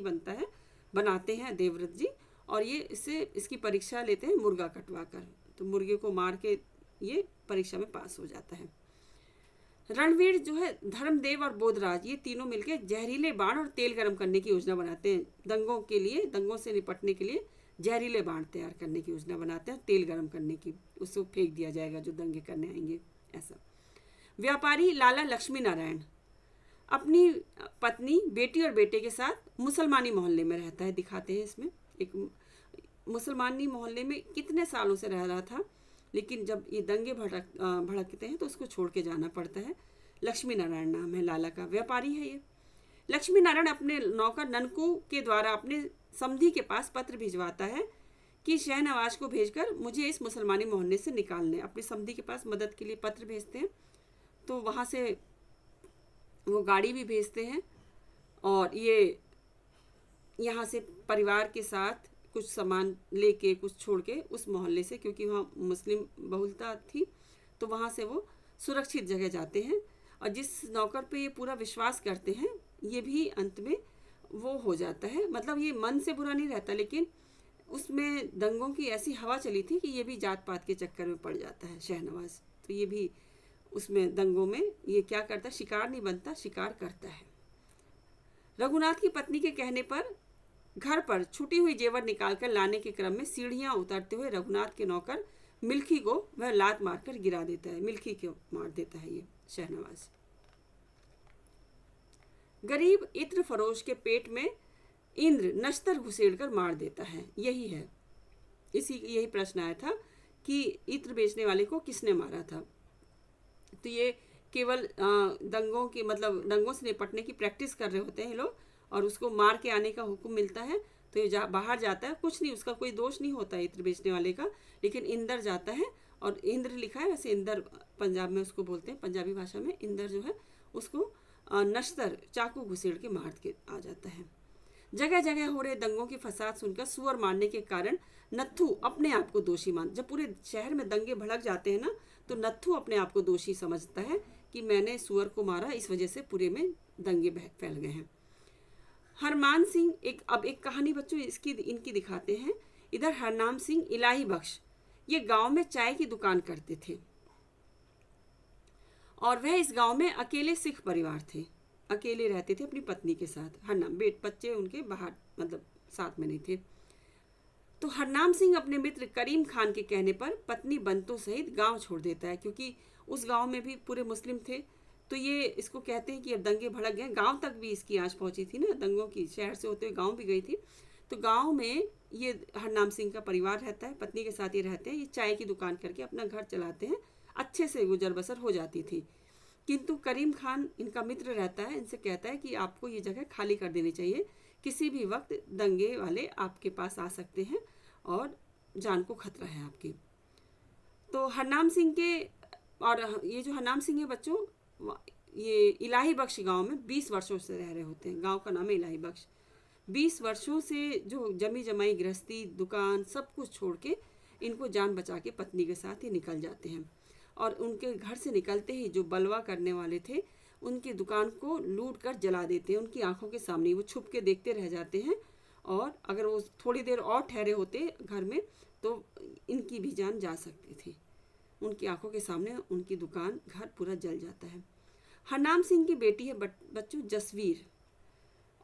बनाते हैं देवव्रत जी, और ये इसकी परीक्षा लेते हैं मुर्गा कटवा कर, तो मुर्गे को मार के ये परीक्षा में पास हो जाता है। रणवीर जो है धर्मदेव और बोधराज, ये तीनों मिलकर जहरीले बाण और तेल गर्म करने की योजना बनाते हैं। दंगों से निपटने के लिए जहरीले बाण तैयार करने की योजना बनाते हैं, तेल गर्म करने की, उसको फेंक दिया जाएगा जो दंगे करने आएंगे, ऐसा। व्यापारी लाला लक्ष्मी नारायण अपनी पत्नी, बेटी और बेटे के साथ मुसलमानी मोहल्ले में रहता है, दिखाते हैं इसमें। एक मुसलमानी मोहल्ले में कितने सालों से रह रहा था, लेकिन जब ये दंगे भड़कते हैं तो उसको छोड़ के जाना पड़ता है। लक्ष्मी नारायण नाम है लाला का, व्यापारी है ये। लक्ष्मी नारायण अपने नौकर ननकू के द्वारा अपने समधी के पास पत्र भिजवाता है कि शहनवाज को भेजकर मुझे इस मुसलमानी मोहल्ले से निकालने। अपने समधी के पास मदद के लिए पत्र भेजते हैं, तो वहाँ से वो गाड़ी भी भेजते हैं और ये यहाँ से परिवार के साथ कुछ सामान लेके, कुछ छोड़ के उस मोहल्ले से, क्योंकि वहाँ मुस्लिम बहुलता थी, तो वहाँ से वो सुरक्षित जगह जाते हैं। और जिस नौकर पे ये पूरा विश्वास करते हैं, ये भी अंत में वो हो जाता है। मतलब ये मन से बुरा नहीं रहता, लेकिन उसमें दंगों की ऐसी हवा चली थी कि ये भी जात पात के चक्कर में पड़ जाता है शहनवाज। तो ये भी उसमें दंगों में ये क्या करता है, शिकार नहीं बनता, शिकार करता है। रघुनाथ की पत्नी के कहने पर घर पर छुटी हुई जेवर निकालकर लाने के क्रम में सीढ़ियां उतरते हुए रघुनाथ के नौकर मिल्खी को वह लात मारकर गिरा देता है, मिल्खी को मार देता है ये शहनवाज। गरीब इत्र फरोश के पेट में इंद्र नश्तर घुसेड़कर मार देता है, यही है। यही प्रश्न आया था कि इत्र बेचने वाले को किसने मारा था। तो ये केवल दंगों से निपटने की प्रैक्टिस कर रहे होते हैं लोग, और उसको मार के आने का हुक्म मिलता है तो ये बाहर जाता है। कुछ नहीं, उसका कोई दोष नहीं होता इत्र बेचने वाले का, लेकिन इंदर जाता है, और इंद्र लिखा है, वैसे इंदर पंजाब में उसको बोलते हैं, पंजाबी भाषा में इंदर जो है उसको नश्तर चाकू घुसेड़ के मार के आ जाता है। जगह जगह हो रहे दंगों की फसाद सुनकर सुअर मारने के कारण नत्थू अपने आप को दोषी जब पूरे शहर में दंगे भड़क जाते हैं ना, तो नत्थू अपने आप को दोषी समझता है कि मैंने सुअर को मारा, इस वजह से पूरे में दंगे फैल गए हैं। हरमान सिंह एक कहानी बच्चों इनकी दिखाते हैं। इधर हरनाम सिंह इलाही बख्श, ये गांव में चाय की दुकान करते थे और वह इस गांव में अकेले सिख परिवार थे, अकेले रहते थे अपनी पत्नी के साथ। हरनाम बच्चे उनके बाहर मतलब साथ में नहीं थे। तो हरनाम सिंह अपने मित्र करीम खान के कहने पर पत्नी बंतो सहित गांव छोड़ देता है, क्योंकि उस गांव में भी पूरे मुस्लिम थे। तो ये इसको कहते हैं कि अब दंगे भड़क गए, गांव तक भी इसकी आंच पहुंची थी ना दंगों की, शहर से होते हुए गांव भी गई थी। तो गांव में ये हरनाम सिंह का परिवार रहता है, पत्नी के साथ ही रहते हैं। ये चाय की दुकान करके अपना घर चलाते हैं, अच्छे से गुजर बसर हो जाती थी। किंतु करीम खान इनका मित्र रहता है, इनसे कहता है कि आपको ये जगह खाली कर देनी चाहिए, किसी भी वक्त दंगे वाले आपके पास आ सकते हैं और जान को खतरा है आपकी। तो हरनाम सिंह के और ये जो हरनाम सिंह है बच्चों, ये इलाही बख्श गांव में 20 वर्षों से रह रहे होते हैं। गांव का नाम है इलाही बख्श। 20 वर्षों से जो जमी जमाई गृहस्थी दुकान सब कुछ छोड़ के इनको जान बचा के पत्नी के साथ ही निकल जाते हैं। और उनके घर से निकलते ही जो बलवा करने वाले थे उनकी दुकान को लूट कर जला देते हैं उनकी आंखों के सामने। वो छुप के देखते रह जाते हैं और अगर वो थोड़ी देर और ठहरे होते घर में तो इनकी भी जान जा सकती थी। उनकी आंखों के सामने उनकी दुकान घर पूरा जल जाता है। हरनाम सिंह की बेटी है बच्चों जसवीर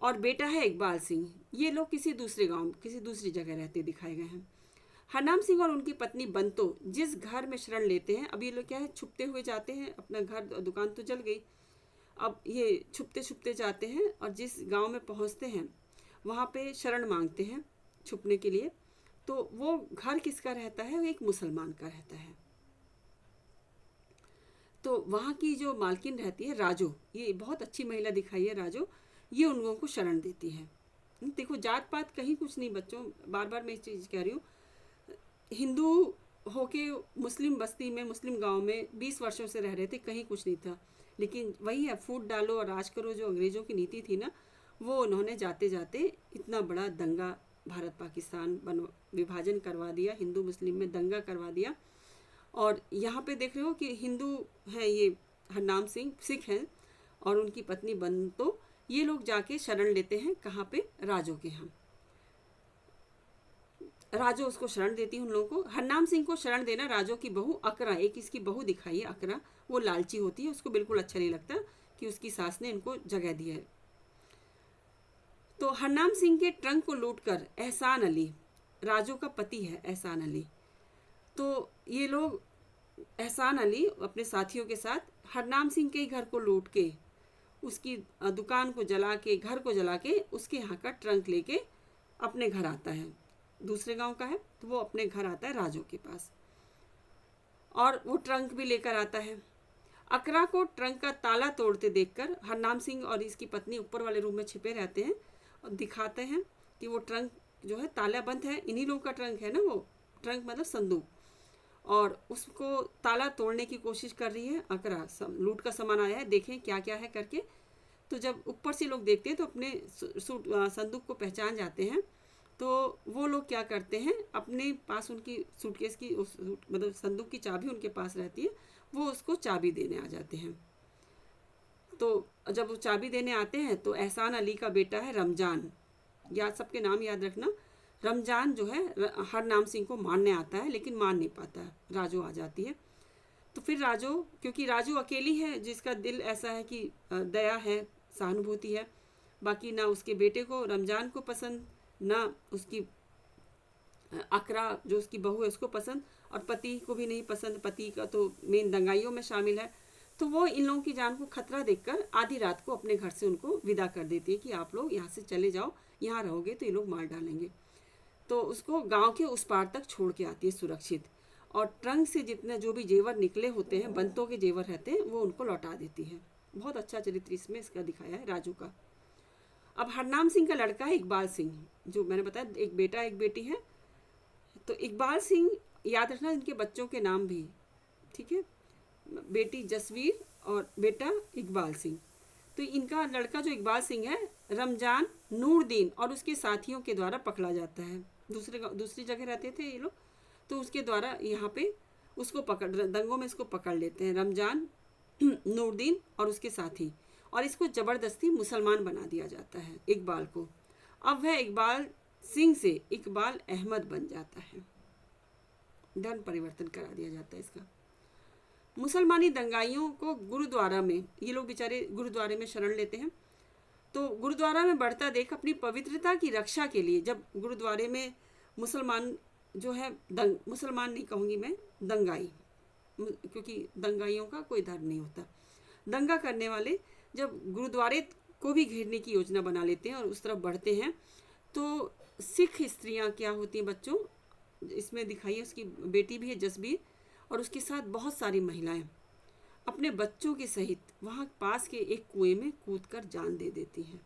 और बेटा है इकबाल सिंह। ये लोग किसी दूसरे गांव किसी दूसरी जगह रहते दिखाए गए हैं। हरनाम सिंह और उनकी पत्नी बंतो जिस घर में शरण लेते हैं, अब ये लोग क्या है छुपते हुए जाते हैं, अपना घर दुकान तो जल गई, अब ये छुपते छुपते जाते हैं और जिस गांव में पहुंचते हैं वहाँ पे शरण मांगते हैं छुपने के लिए। तो वो घर किसका रहता है? वो एक मुसलमान का रहता है। तो वहाँ की जो मालकिन रहती है राजो, ये बहुत अच्छी महिला दिखाई है राजो, ये उन लोगों को शरण देती है। देखो जात पात कहीं कुछ नहीं बच्चों, बार बार मैं इस चीज़ कह रही हूँ। हिंदू होके मुस्लिम बस्ती में मुस्लिम गांव में 20 वर्षों से रह रहे थे, कहीं कुछ नहीं था। लेकिन वही है फूट डालो और राज करो, जो अंग्रेज़ों की नीति थी ना, वो उन्होंने जाते जाते इतना बड़ा दंगा भारत पाकिस्तान विभाजन करवा दिया, हिंदू मुस्लिम में दंगा करवा दिया। और यहाँ पे देख रहे हो कि हिंदू हैं ये हरनाम सिंह, सिख हैं और उनकी पत्नी बंतो, ये लोग जाके शरण लेते हैं कहाँ पे? राजो के यहाँ। राजो उसको शरण देती है उन लोगों को। हरनाम सिंह को शरण देना राजो की बहू अकरा, एक इसकी बहू दिखाई है अकरा, वो लालची होती है, उसको बिल्कुल अच्छा नहीं लगता कि उसकी सास ने इनको जगह दी है। तो हरनाम सिंह के ट्रंक को लूटकर एहसान अली, राजो का पति है एहसान अली, तो ये लोग एहसान अली अपने साथियों के साथ हरनाम सिंह के घर को लूट के उसकी दुकान को जला के घर को जला के उसके यहाँ का ट्रंक लेके अपने घर आता है। दूसरे गांव का है तो वो अपने घर आता है राजो के पास और वो ट्रंक भी लेकर आता है। अकरा को ट्रंक का ताला तोड़ते देखकर हरनाम सिंह और इसकी पत्नी ऊपर वाले रूम में छिपे रहते हैं और दिखाते हैं कि वो ट्रंक जो है ताला बंद है, इन्हीं लोगों का ट्रंक है ना, वो ट्रंक मतलब संदूक, और उसको ताला तोड़ने की कोशिश कर रही है अकरा। लूट का सामान आया है, देखें क्या क्या है करके। तो जब ऊपर से लोग देखते हैं तो अपने संदूक को पहचान जाते हैं। तो वो लोग क्या करते हैं, अपने पास उनकी सूटकेस की मतलब संदूक की चाबी उनके पास रहती है, वो उसको चाबी देने आ जाते हैं। तो जब वो चाबी देने आते हैं तो एहसान अली का बेटा है रमजान, याद सबके नाम याद रखना। रमजान जो है हरनाम सिंह को मारने आता है लेकिन मार नहीं पाता है, राजो आ जाती है। तो फिर राजो, क्योंकि राजो अकेली है जिसका दिल ऐसा है कि दया है, सहानुभूति है, बाकी ना उसके बेटे को रमजान को पसंद, ना उसकी अकरा जो उसकी बहू है उसको पसंद, और पति को भी नहीं पसंद, पति का तो मेन दंगाइयों में शामिल है। तो वो इन लोगों की जान को खतरा देखकर आधी रात को अपने घर से उनको विदा कर देती है कि आप लोग यहाँ से चले जाओ, यहाँ रहोगे तो ये लोग मार डालेंगे। तो उसको गांव के उस पार तक छोड़ के आती है सुरक्षित, और ट्रंक से जितने जो भी जेवर निकले होते हैं, बंतों के जेवर रहते हैं, वो उनको लौटा देती है। बहुत अच्छा चरित्र इसमें इसका दिखाया है राजू का। अब हरनाम सिंह का लड़का है इकबाल सिंह, जो मैंने बताया एक बेटा एक बेटी है। तो इकबाल सिंह, याद रखना इनके बच्चों के नाम भी, ठीक है, बेटी जसवीर और बेटा इकबाल सिंह। तो इनका लड़का जो इकबाल सिंह है रमजान नूरदीन और उसके साथियों के द्वारा पकड़ा जाता है। दूसरी जगह रहते थे ये लोग, तो उसके द्वारा यहाँ पे उसको दंगों में इसको पकड़ लेते हैं, रमजान नूरदीन और उसके साथी, और इसको ज़बरदस्ती मुसलमान बना दिया जाता है इकबाल को। अब वह इकबाल सिंह से इकबाल अहमद बन जाता है। धर्म परिवर्तन करा दिया जाता है इसका। मुसलमानी दंगाइयों को गुरुद्वारा में, ये लोग बेचारे गुरुद्वारे में शरण लेते हैं, तो गुरुद्वारा में बढ़ता देख अपनी पवित्रता की रक्षा के लिए, जब गुरुद्वारे में मुसलमान जो है मुसलमान नहीं कहूँगी मैं, दंगाई, क्योंकि दंगाइयों का कोई धर्म नहीं होता, दंगा करने वाले जब गुरुद्वारे को भी घेरने की योजना बना लेते हैं और उस तरफ बढ़ते हैं, तो सिख स्त्रियां क्या होती हैं बच्चों, इसमें दिखाई है, उसकी बेटी भी है जसबीर, और उसके साथ बहुत सारी महिलाएं अपने बच्चों के सहित वहाँ पास के एक कुएं में कूदकर जान दे देती हैं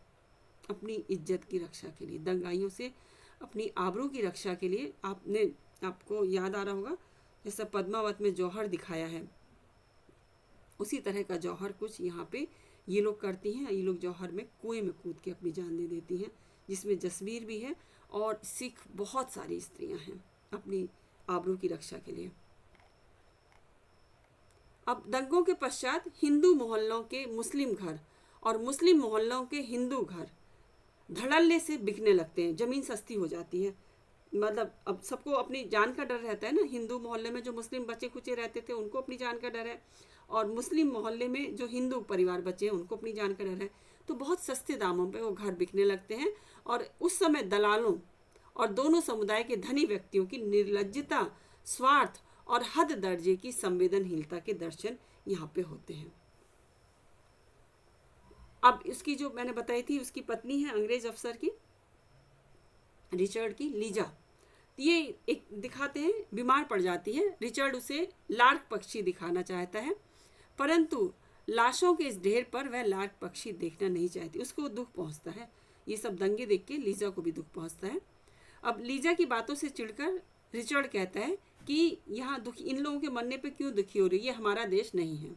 अपनी इज्जत की रक्षा के लिए, दंगाइयों से अपनी आबरू की रक्षा के लिए। आपको याद आ रहा होगा जैसा पद्मावत में जौहर दिखाया है, उसी तरह का जौहर कुछ यहाँ पे ये लोग करती हैं। ये लोग जौहर में कुएं में कूद के अपनी जान दे देती हैं, जिसमें जसबीर भी है और सिख बहुत सारी स्त्रियां हैं अपनी आबरू की रक्षा के लिए। अब दंगों के पश्चात हिंदू मोहल्लों के मुस्लिम घर और मुस्लिम मोहल्लों के हिंदू घर धड़ल्ले से बिकने लगते हैं, ज़मीन सस्ती हो जाती है। मतलब अब सबको अपनी जान का डर रहता है ना, हिंदू मोहल्ले में जो मुस्लिम बच्चे खुचे रहते थे उनको अपनी जान का डर है, और मुस्लिम मोहल्ले में जो हिंदू परिवार बच्चे हैं उनको अपनी जान का डर है, तो बहुत सस्ते दामों पे वो घर बिकने लगते हैं। और उस समय दलालों और दोनों समुदाय के धनी व्यक्तियों की निर्लज्जता, स्वार्थ और हद दर्जे की संवेदनहीनता के दर्शन यहाँ पे होते हैं। अब इसकी जो मैंने बताई थी, उसकी पत्नी है अंग्रेज अफसर की, रिचर्ड की, लीजा, ये एक दिखाते हैं बीमार पड़ जाती है। रिचर्ड उसे लार्क पक्षी दिखाना चाहता है, परंतु लाशों के इस ढेर पर वह लार्क पक्षी देखना नहीं चाहती, उसको दुख पहुंचता है। ये सब दंगे देख के लीजा को भी दुख पहुंचता है। अब लीजा की बातों से चिढ़कर रिचर्ड कहता है कि यहाँ दुखी, इन लोगों के मरने पे क्यों दुखी हो रही है, ये हमारा देश नहीं है।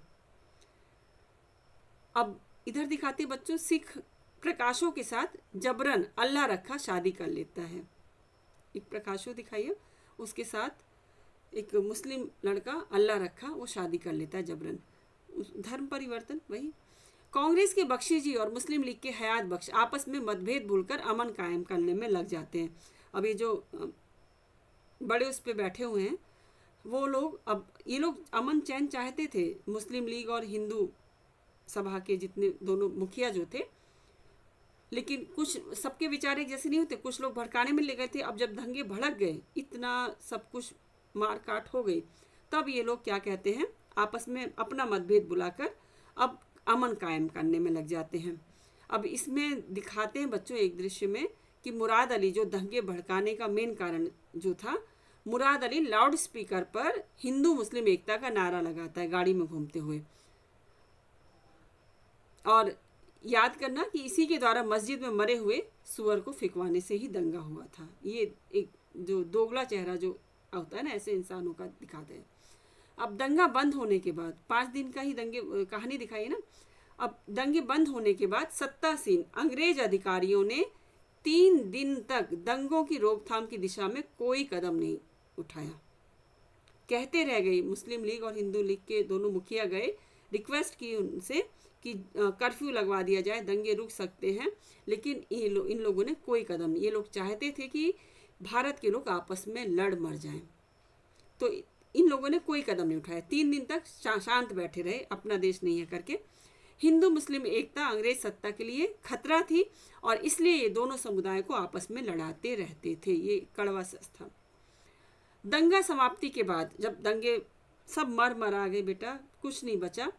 अब इधर दिखाते बच्चों, सिख प्रकाशों के साथ जबरन अल्लाह रखा शादी कर लेता है। एक प्रकाशों दिखाइए, उसके साथ एक मुस्लिम लड़का अल्लाह रखा वो शादी कर लेता है जबरन, धर्म परिवर्तन वही। कांग्रेस के बख्शी जी और मुस्लिम लीग के हयात बख्श आपस में मतभेद भूलकर अमन कायम करने में लग जाते हैं। अब ये जो बड़े उस पे बैठे हुए हैं वो लोग, अब ये लोग अमन चैन चाहते थे, मुस्लिम लीग और हिंदू सभा के जितने दोनों मुखिया जो थे, लेकिन कुछ सबके विचार एक जैसे नहीं होते, कुछ लोग भड़काने में ले गए थे। अब जब दंगे भड़क गए, इतना सब कुछ मार काट हो गई, तब ये लोग क्या कहते हैं, आपस में अपना मतभेद बुलाकर अब अमन कायम करने में लग जाते हैं। अब इसमें दिखाते हैं बच्चों एक दृश्य में कि मुराद अली, जो दंगे भड़काने का मेन कारण जो था, मुराद अली लाउड स्पीकर पर हिंदू मुस्लिम एकता का नारा लगाता है गाड़ी में घूमते हुए। और याद करना कि इसी के द्वारा मस्जिद में मरे हुए सुअर को फिकवाने से ही दंगा हुआ था। ये एक जो दोगला चेहरा जो होता है ना, ऐसे इंसानों का दिखाते हैं। अब दंगा बंद होने के बाद, 5 दिन का ही दंगे कहानी दिखाई है ना, अब दंगे बंद होने के बाद सत्तासीन अंग्रेज अधिकारियों ने 3 दिन तक दंगों की रोकथाम की दिशा में कोई कदम नहीं उठाया। कहते रह गई, मुस्लिम लीग और हिंदू लीग के दोनों मुखिया गए, रिक्वेस्ट की उनसे कि कर्फ्यू लगवा दिया जाए, दंगे रुक सकते हैं, लेकिन इन लोगों ने कोई कदम नहीं। ये लोग चाहते थे कि भारत के लोग आपस में लड़ मर जाएं, तो इन लोगों ने कोई कदम नहीं उठाया। 3 दिन तक शांत बैठे रहे, अपना देश नहीं है करके। हिंदू मुस्लिम एकता अंग्रेज सत्ता के लिए खतरा थी और इसलिए ये दोनों समुदाय को आपस में लड़ाते रहते थे। ये कड़वा सच था। दंगा समाप्ति के बाद जब दंगे सब मर आ गए बेटा, कुछ नहीं बचा,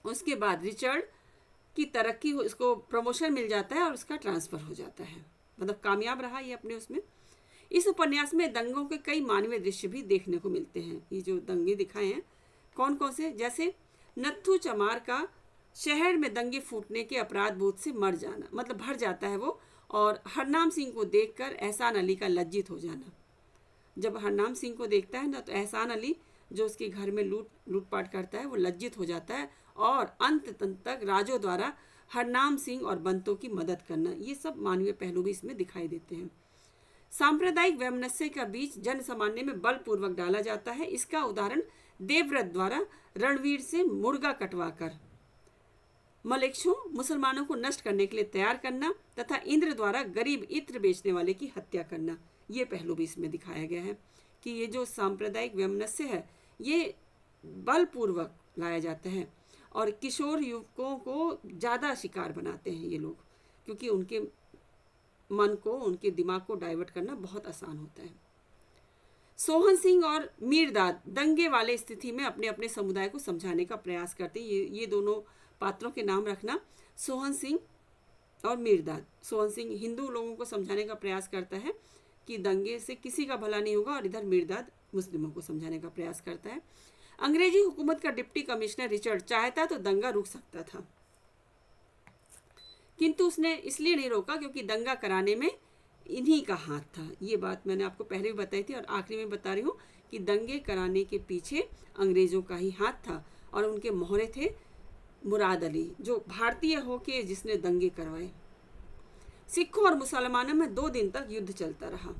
उसके बाद रिचर्ड की तरक्की हो, इसको प्रमोशन मिल जाता है और उसका ट्रांसफ़र हो जाता है, मतलब कामयाब रहा ये अपने उसमें। इस उपन्यास में दंगों के कई मानवीय दृश्य भी देखने को मिलते हैं। ये जो दंगे दिखाए हैं कौन कौन से, जैसे नत्थू चमार का शहर में दंगे फूटने के अपराध बोध से मर जाना, मतलब भर जाता है वो, और हरनाम सिंह को देखकर एहसान अली का लज्जित हो जाना। जब हरनाम सिंह को देखता है ना, तो एहसान अली जो उसके घर में लूटपाट करता है वो लज्जित हो जाता है, और अंत तक राजों द्वारा हरनाम सिंह और बंतों की मदद करना, ये सब मानवीय पहलू भी इसमें दिखाई देते हैं। सांप्रदायिक वैमनस्य का बीज जन सामान्य में बलपूर्वक डाला जाता है। इसका उदाहरण देवव्रत द्वारा रणवीर से मुर्गा कटवाकर मलेच्छों मुसलमानों को नष्ट करने के लिए तैयार करना तथा इंद्र द्वारा गरीब इत्र बेचने वाले की हत्या करना, ये पहलू भी इसमें दिखाया गया है कि ये जो सांप्रदायिक वैमनस्य है ये बलपूर्वक लाया जाता है और किशोर युवकों को ज़्यादा शिकार बनाते हैं ये लोग, क्योंकि उनके मन को, उनके दिमाग को डाइवर्ट करना बहुत आसान होता है। सोहन सिंह और मीरदाद दंगे वाले स्थिति में अपने अपने समुदाय को समझाने का प्रयास करते हैं। ये दोनों पात्रों के नाम रखना, सोहन सिंह और मीरदाद। सोहन सिंह हिंदू लोगों को समझाने का प्रयास करता है कि दंगे से किसी का भला नहीं होगा, और इधर मीरदाद मुस्लिमों को समझाने का प्रयास करता है। अंग्रेजी हुकूमत का डिप्टी कमिश्नर रिचर्ड चाहता तो दंगा रुक सकता था, किंतु उसने इसलिए नहीं रोका क्योंकि दंगा कराने में इन्हीं का हाथ था। ये बात मैंने आपको पहले भी बताई थी और आखिरी में बता रही हूँ कि दंगे कराने के पीछे अंग्रेजों का ही हाथ था, और उनके मोहरे थे मुराद अली, जो भारतीय होके जिसने दंगे करवाए। सिखों और मुसलमानों में 2 दिन तक युद्ध चलता रहा।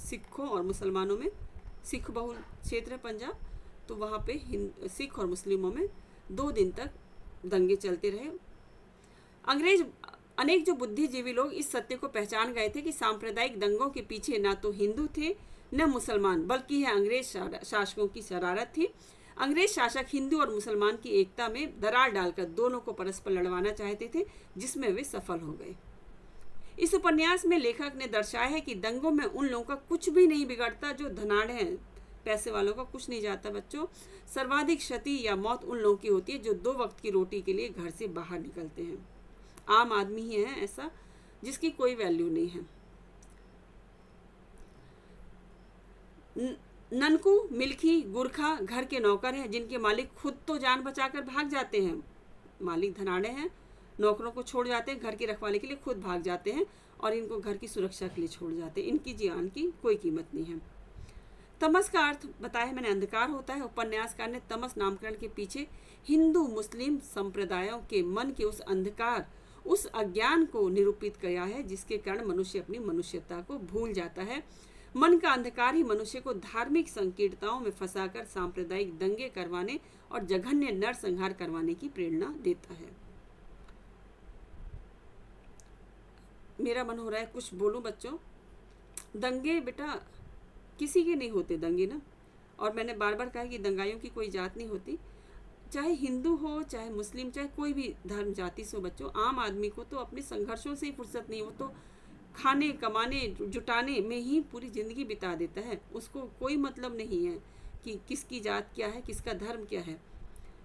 सिखों और मुसलमानों में, सिख बहुल क्षेत्र है पंजाब, तो वहाँ पे सिख और मुस्लिमों में 2 दिन तक दंगे चलते रहे। अंग्रेज अनेक जो बुद्धिजीवी लोग इस सत्य को पहचान गए थे कि सांप्रदायिक दंगों के पीछे ना तो हिंदू थे न मुसलमान, बल्कि यह अंग्रेज शासकों की शरारत थी। अंग्रेज शासक हिंदू और मुसलमान की एकता में दरार डालकर दोनों को परस्पर लड़वाना चाहते थे, जिसमें वे सफल हो गए। इस उपन्यास में लेखक ने दर्शाया है कि दंगों में उन लोगों का कुछ भी नहीं बिगड़ता जो धनाढ़ हैं, पैसे वालों का कुछ नहीं जाता बच्चों। सर्वाधिक क्षति या मौत उन लोगों की होती है जो 2 वक्त की रोटी के लिए घर से बाहर निकलते हैं। आम आदमी ही है ऐसा जिसकी कोई वैल्यू नहीं है। ननकू, मिल्खी, गुरखा घर के नौकर हैं जिनके मालिक खुद तो जान बचाकर भाग जाते हैं। मालिक धनाढ़े हैं, नौकरों को छोड़ जाते हैं, घर की रखवाली के लिए खुद भाग जाते हैं और इनको घर की सुरक्षा के लिए छोड़ जाते हैं। इनकी जान की कोई कीमत नहीं है। तमस का अर्थ बताया मैंने, अंधकार होता है। उपन्यासकार ने तमस नामकरण के पीछे हिंदू मुस्लिम संप्रदायों के मन के उस अंधकार, उस अज्ञान को निरूपित किया है जिसके कारण मनुष्य अपनी मनुष्यता को भूल जाता है। मन का अंधकार ही मनुष्य को धार्मिक संकीर्णताओं में फंसाकर सांप्रदायिक दंगे करवाने और जघन्य नरसंहार करवाने की प्रेरणा देता है। मेरा मन हो रहा है कुछ बोलूं बच्चों। दंगे बेटा किसी के नहीं होते दंगे ना, और मैंने बार बार कहा कि दंगाइयों की कोई जात नहीं होती, चाहे हिंदू हो, चाहे मुस्लिम, चाहे कोई भी धर्म जाति से हो बच्चों। आम आदमी को तो अपने संघर्षों से ही फुर्सत नहीं, वो तो खाने कमाने जुटाने में ही पूरी ज़िंदगी बिता देता है। उसको कोई मतलब नहीं है कि किसकी जात क्या है, किसका धर्म क्या है।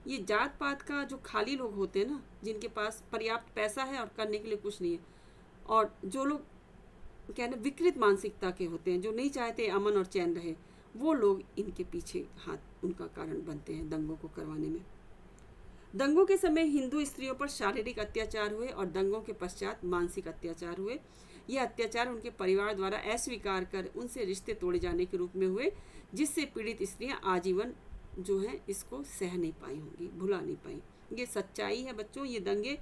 ये जात पात का जो खाली लोग होते हैं ना, जिनके पास पर्याप्त पैसा है और करने के लिए कुछ नहीं है, और जो लोग क्या है विकृत मानसिकता के होते हैं, जो नहीं चाहते अमन और चैन रहे, वो लोग इनके पीछे हाथ, उनका कारण बनते हैं दंगों को करवाने में। दंगों के समय हिंदू स्त्रियों पर शारीरिक अत्याचार हुए और दंगों के पश्चात मानसिक अत्याचार हुए। यह अत्याचार उनके परिवार द्वारा अस्वीकार कर उनसे रिश्ते तोड़े जाने के रूप में हुए, जिससे पीड़ित स्त्रियां आजीवन जो है इसको सह नहीं पाई होंगी, भुला नहीं पाई। ये सच्चाई है बच्चों। ये दंगे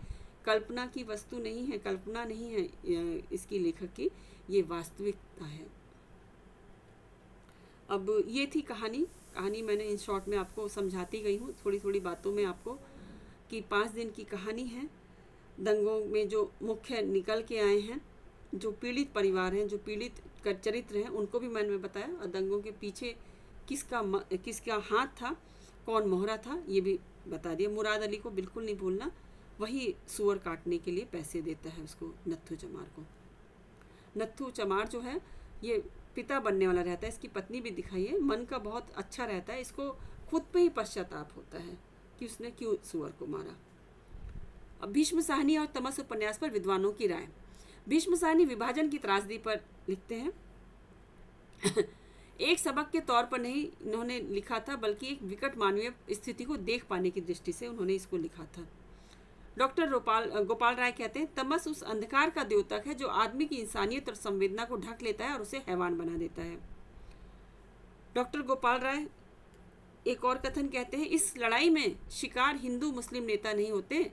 कल्पना की वस्तु नहीं है, कल्पना नहीं है इसकी लेखक की, ये वास्तविकता है। अब ये थी कहानी मैंने इन शॉर्ट में आपको समझाती गई हूँ, थोड़ी थोड़ी बातों में आपको, कि 5 दिन की कहानी है। दंगों में जो मुख्य निकल के आए हैं, जो पीड़ित परिवार हैं, जो पीड़ित चरित्र हैं, उनको भी मैंने बताया, और दंगों के पीछे किसका हाथ था, कौन मोहरा था, ये भी बता दिया। मुराद अली को बिल्कुल नहीं भूलना, वही सुअर काटने के लिए पैसे देता है उसको, नत्थू चमार को। नत्थू चमार जो है ये पिता बनने वाला रहता है, इसकी पत्नी भी दिखाई है, मन का बहुत अच्छा रहता है, इसको खुद पे ही पश्चाताप होता है कि उसने क्यों सुअर को मारा। अब भीष्म साहनी और तमस उपन्यास पर विद्वानों की राय। भीष्म साहनी विभाजन की त्रासदी पर लिखते हैं। एक सबक के तौर पर नहीं इन्होंने लिखा था, बल्कि एक विकट मानवीय स्थिति को देख पाने की दृष्टि से उन्होंने इसको लिखा था। डॉक्टर गोपाल राय कहते हैं, तमस उस अंधकार का द्योतक है जो आदमी की इंसानियत और संवेदना को ढक लेता है और उसे हैवान बना देता है। डॉक्टर गोपाल राय एक और कथन कहते हैं, इस लड़ाई में शिकार हिंदू मुस्लिम नेता नहीं होते,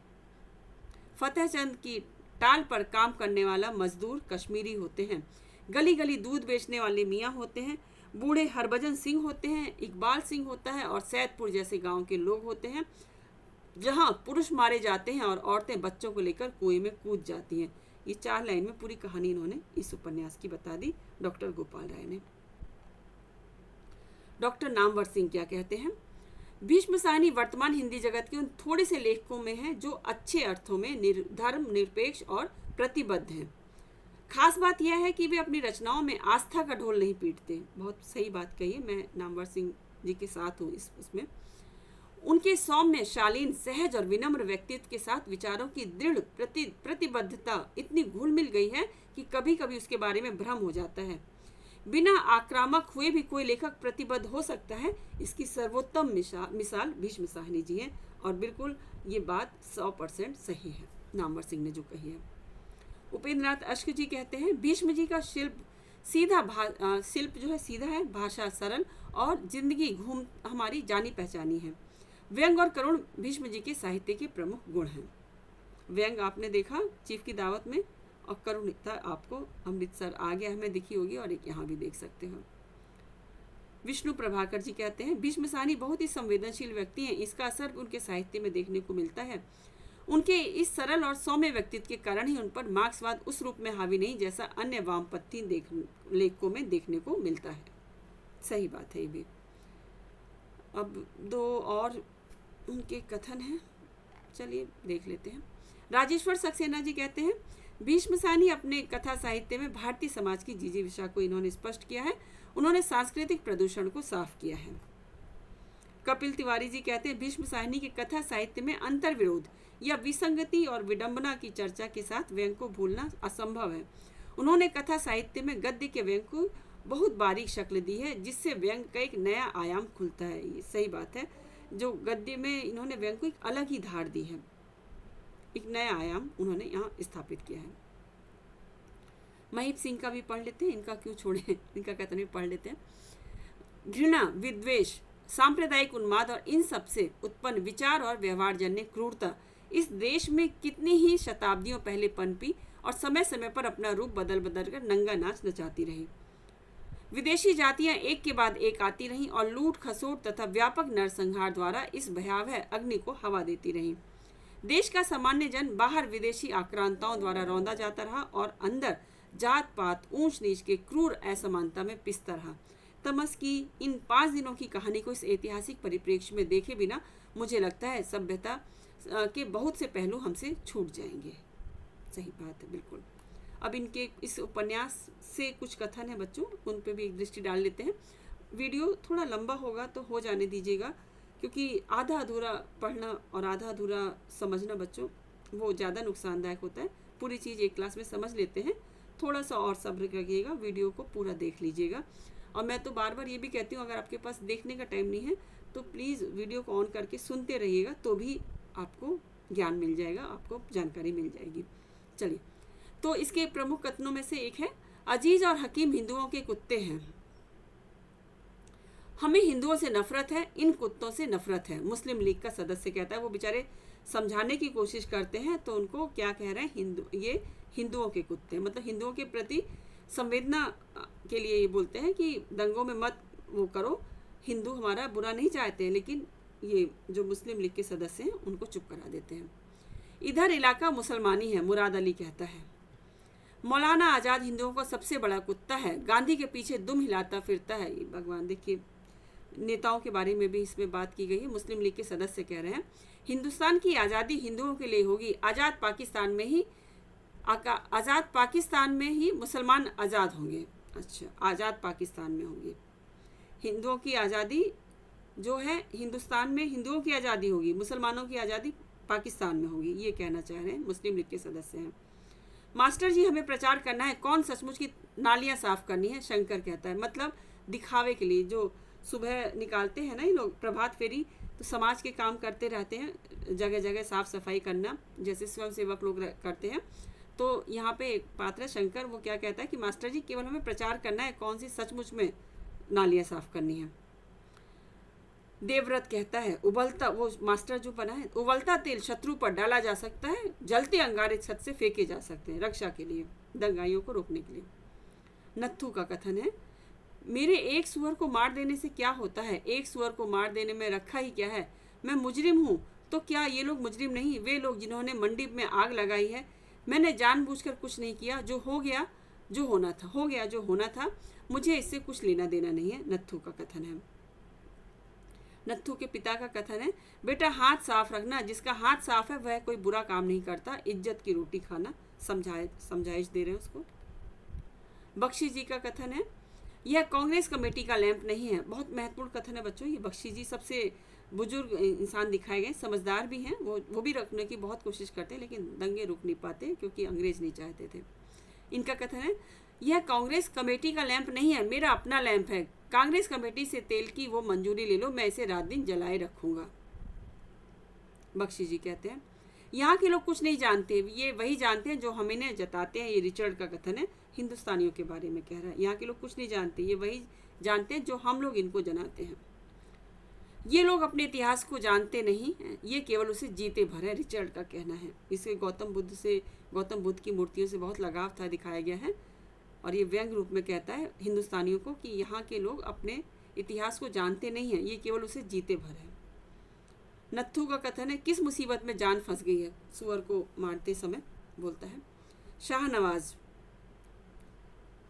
फतेहचंद की टाल पर काम करने वाला मजदूर कश्मीरी होते हैं, गली गली दूध बेचने वाले मियाँ होते हैं, बूढ़े हरभजन सिंह होते हैं, इकबाल सिंह होता है और सैदपुर जैसे गांव के लोग होते हैं, जहां पुरुष मारे जाते हैं और औरतें बच्चों को लेकर कुएं में कूद जाती हैं। ये 4 लाइन में पूरी कहानी इन्होंने इस उपन्यास की बता दी डॉक्टर गोपाल राय ने। डॉक्टर नामवर सिंह क्या कहते हैं? भीष्म साहनी वर्तमान हिंदी जगत के उन थोड़े से लेखकों में हैं जो अच्छे अर्थों में धर्म निरपेक्ष और प्रतिबद्ध हैं। खास बात यह है कि वे अपनी रचनाओं में आस्था का ढोल नहीं पीटते। बहुत सही बात कही है, मैं नामवर सिंह जी के साथ हूँ इसमें। उनके सौम्य, शालीन, सहज और विनम्र व्यक्तित्व के साथ विचारों की दृढ़ प्रतिबद्धता इतनी घुल मिल गई है कि कभी कभी उसके बारे में भ्रम हो जाता है। बिना आक्रामक हुए भी कोई लेखक प्रतिबद्ध हो सकता है, इसकी सर्वोत्तम मिसाल भीष्म साहनी जी है। और बिल्कुल ये बात 100% सही है नामवर सिंह ने जो कही है। उपेंद्र नाथ अश्क जी कहते हैं, भीष्म जी का शिल्प जो है सीधा है, भाषा सरल और जिंदगी घूम हमारी जानी पहचानी है। व्यंग और करुण भीष्म जी के साहित्य के प्रमुख गुण हैं। व्यंग आपने देखा चीफ की दावत में, और करुणिकता आपको अमृतसर आ गया हमें दिखी होगी, और एक यहाँ भी देख सकते हो। विष्णु प्रभाकर जी कहते हैं, भीष्म साहनी बहुत ही संवेदनशील व्यक्ति हैं, इसका असर उनके साहित्य में देखने को मिलता है। उनके इस सरल और सौम्य व्यक्तित्व के कारण ही उन पर मार्क्सवाद उस रूप में हावी नहीं जैसा अन्य वामपंथी लेखकों में देखने को मिलता है। सही बात है ये भी। अब दो और उनके कथन हैं, चलिए देख लेते हैं। राजेश्वर सक्सेना जी कहते हैं, भीष्म साहनी अपने कथा साहित्य में भारतीय समाज की जिजीविषा को इन्होंने स्पष्ट किया है। उन्होंने सांस्कृतिक प्रदूषण को साफ किया है। कपिल तिवारी जी कहते हैं, भीष्म साहनी के कथा साहित्य में अंतर विरोध या विसंगति और विडंबना की चर्चा के साथ व्यंग को भूलना असंभव है। उन्होंने कथा साहित्य में गद्य के व्यंग को बहुत बारीक शक्ल दी है, जिससे व्यंग का एक नया आयाम खुलता है। ये सही बात है, जो गद्य में इन्होंने व्यंग को एक अलग ही धार दी है, एक नया आयाम उन्होंने यहाँ स्थापित किया है। महीप सिंह का भी पढ़ लेते हैं, इनका क्यों छोड़े, इनका कथन भी पढ़ लेते हैं। घृणा, विद्वेष, सांप्रदायिक उन्माद और इन सब से उत्पन्न विचार और व्यवहार जन्य क्रूरता इस देश में कितनी ही शताब्दियों पहले पनपी और समय समय पर अपना रूप बदल बदल कर नंगा नाच नचाती रही। विदेशी जातियां एक के बाद एक आती रहीं और लूट खसोट तथा व्यापक नरसंहार द्वारा इस भयावह अग्नि को हवा देती रहीं। देश का सामान्य जन बाहर विदेशी आक्रांताओं द्वारा रौंदा जाता रहा और अंदर जात पात, ऊंच नीच के क्रूर असमानता में पिसता रहा। तमस की इन 5 दिनों की कहानी को इस ऐतिहासिक परिप्रेक्ष्य में देखे बिना मुझे लगता है सभ्यता के बहुत से पहलू हमसे छूट जाएंगे। सही बात है, बिल्कुल। अब इनके इस उपन्यास से कुछ कथन है बच्चों, उन पे भी एक दृष्टि डाल लेते हैं। वीडियो थोड़ा लंबा होगा तो हो जाने दीजिएगा, क्योंकि आधा अधूरा पढ़ना और आधा अधूरा समझना बच्चों वो ज़्यादा नुकसानदायक होता है। पूरी चीज़ एक क्लास में समझ लेते हैं, थोड़ा सा और सब्र रखिएगा, वीडियो को पूरा देख लीजिएगा। और मैं तो बार बार ये भी कहती हूँ, अगर आपके पास देखने का टाइम नहीं है तो प्लीज़ वीडियो को ऑन करके सुनते रहिएगा, तो भी आपको ज्ञान मिल जाएगा, आपको जानकारी मिल जाएगी। चलिए, तो इसके प्रमुख कथनों में से एक है, अजीज और हकीम हिंदुओं के कुत्ते हैं, हमें हिंदुओं से नफरत है, इन कुत्तों से नफरत है। मुस्लिम लीग का सदस्य कहता है, वो बेचारे समझाने की कोशिश करते हैं तो उनको क्या कह रहे हैं, ये हिंदुओं के कुत्ते, मतलब हिंदुओं के प्रति संवेदना के लिए ये बोलते हैं कि दंगों में मत वो करो, हिंदू हमारा बुरा नहीं चाहते हैं, लेकिन ये जो मुस्लिम लीग के सदस्य हैं उनको चुप करा देते हैं। इधर इलाका मुसलमानी है, मुराद अली कहता है। मौलाना आज़ाद हिंदुओं का सबसे बड़ा कुत्ता है, गांधी के पीछे दुम हिलाता फिरता है। ये भगवान, देखिए नेताओं के बारे में भी इसमें बात की गई है। मुस्लिम लीग के सदस्य कह रहे हैं, हिंदुस्तान की आज़ादी हिंदुओं के लिए होगी, आज़ाद पाकिस्तान में ही मुसलमान आज़ाद होंगे। अच्छा, आज़ाद पाकिस्तान में होंगे, हिंदुओं की आज़ादी जो है हिंदुस्तान में हिंदुओं की आज़ादी होगी, मुसलमानों की आज़ादी पाकिस्तान में होगी, ये कहना चाह रहे हैं मुस्लिम लीग के सदस्य हैं। मास्टर जी, हमें प्रचार करना है, कौन सचमुच की नालियाँ साफ करनी है, शंकर कहता है। मतलब दिखावे के लिए जो सुबह निकालते हैं ना ये लोग प्रभात फेरी, तो समाज के काम करते रहते हैं, जगह जगह साफ सफाई करना, जैसे स्वयं सेवक लोग करते हैं। तो यहाँ पे एक पात्र शंकर, वो क्या कहता है कि मास्टर जी केवल हमें प्रचार करना है, कौन सी सचमुच में नालियाँ साफ करनी है। देवव्रत कहता है, उबलता, वो मास्टर जो बना है, उबलता तेल शत्रु पर डाला जा सकता है, जलते अंगारे छत से फेंके जा सकते हैं, रक्षा के लिए, दंगाइयों को रोकने के लिए। नत्थू का कथन है, मेरे एक सुअर को मार देने से क्या होता है, एक सुअर को मार देने में रखा ही क्या है, मैं मुजरिम हूँ तो क्या ये लोग मुजरिम नहीं, वे लोग जिन्होंने मंडी में आग लगाई है, मैंने जानबूझकर कुछ नहीं किया, जो हो गया जो होना था, हो गया जो होना था, मुझे इससे कुछ लेना देना नहीं है। नत्थू का कथन है। नत्थू के पिता का कथन है, बेटा हाथ साफ रखना, जिसका हाथ साफ है वह कोई बुरा काम नहीं करता, इज्जत की रोटी खाना। समझाइश दे रहे हैं उसको। बख्शी जी का कथन है, यह कांग्रेस कमेटी का लैंप नहीं है। बहुत महत्वपूर्ण कथन है बच्चों। ये बख्शी जी सबसे बुजुर्ग इंसान दिखाए गए, समझदार भी हैं। वो भी रखने की बहुत कोशिश करते हैं, लेकिन दंगे रुक नहीं पाते क्योंकि अंग्रेज नहीं चाहते थे। इनका कथन है, यह कांग्रेस कमेटी का लैंप नहीं है, मेरा अपना लैंप है। कांग्रेस कमेटी से तेल की वो मंजूरी ले लो, मैं इसे रात दिन जलाए रखूंगा। बख्शी जी कहते हैं, यहाँ के लोग कुछ नहीं जानते, ये वही जानते हैं जो हम इन्हें जताते हैं। ये रिचर्ड का कथन है, हिंदुस्तानियों के बारे में कह रहा है। यहाँ के लोग कुछ नहीं जानते, ये वही जानते हैं जो हम लोग इनको जनाते हैं। ये लोग अपने इतिहास को जानते नहीं हैं, ये केवल उसे जीते भर है, रिचर्ड का कहना है। इसे गौतम बुद्ध की मूर्तियों से बहुत लगाव था, दिखाया गया है। और ये व्यंग रूप में कहता है हिंदुस्तानियों को कि यहाँ के लोग अपने इतिहास को जानते नहीं हैं, ये केवल उसे जीते भर है। नत्थू का कथन है, किस मुसीबत में जान फंस गई है, सुअर को मारते समय बोलता है। शाहनवाज,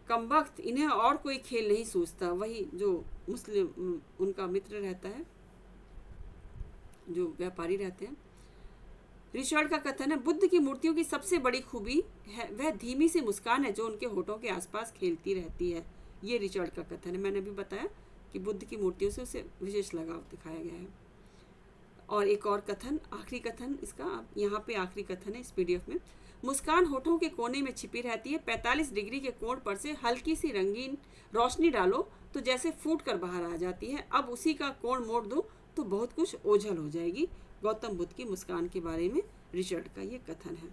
कमबख्त, इन्हें और कोई खेल नहीं सूझता। वही जो मुस्लिम उनका मित्र रहता है, जो व्यापारी रहते हैं। रिचर्ड का कथन है, बुद्ध की मूर्तियों की सबसे बड़ी खूबी है वह धीमी सी मुस्कान है जो उनके होठों के आसपास खेलती रहती है। ये रिचर्ड का कथन है। मैंने अभी बताया कि बुद्ध की मूर्तियों से उसे विशेष लगाव दिखाया गया है। और एक और कथन, आखिरी कथन इसका, यहाँ पे आखिरी कथन है इस पीडीएफ में। मुस्कान होठों के कोने में छिपी रहती है, 45 डिग्री के कोण पर से हल्की सी रंगीन रोशनी डालो तो जैसे फूट कर बाहर आ जाती है। अब उसी का कोण मोड़ दो तो बहुत कुछ ओझल हो जाएगी। गौतम बुद्ध की मुस्कान के बारे में रिचर्ड का ये कथन है।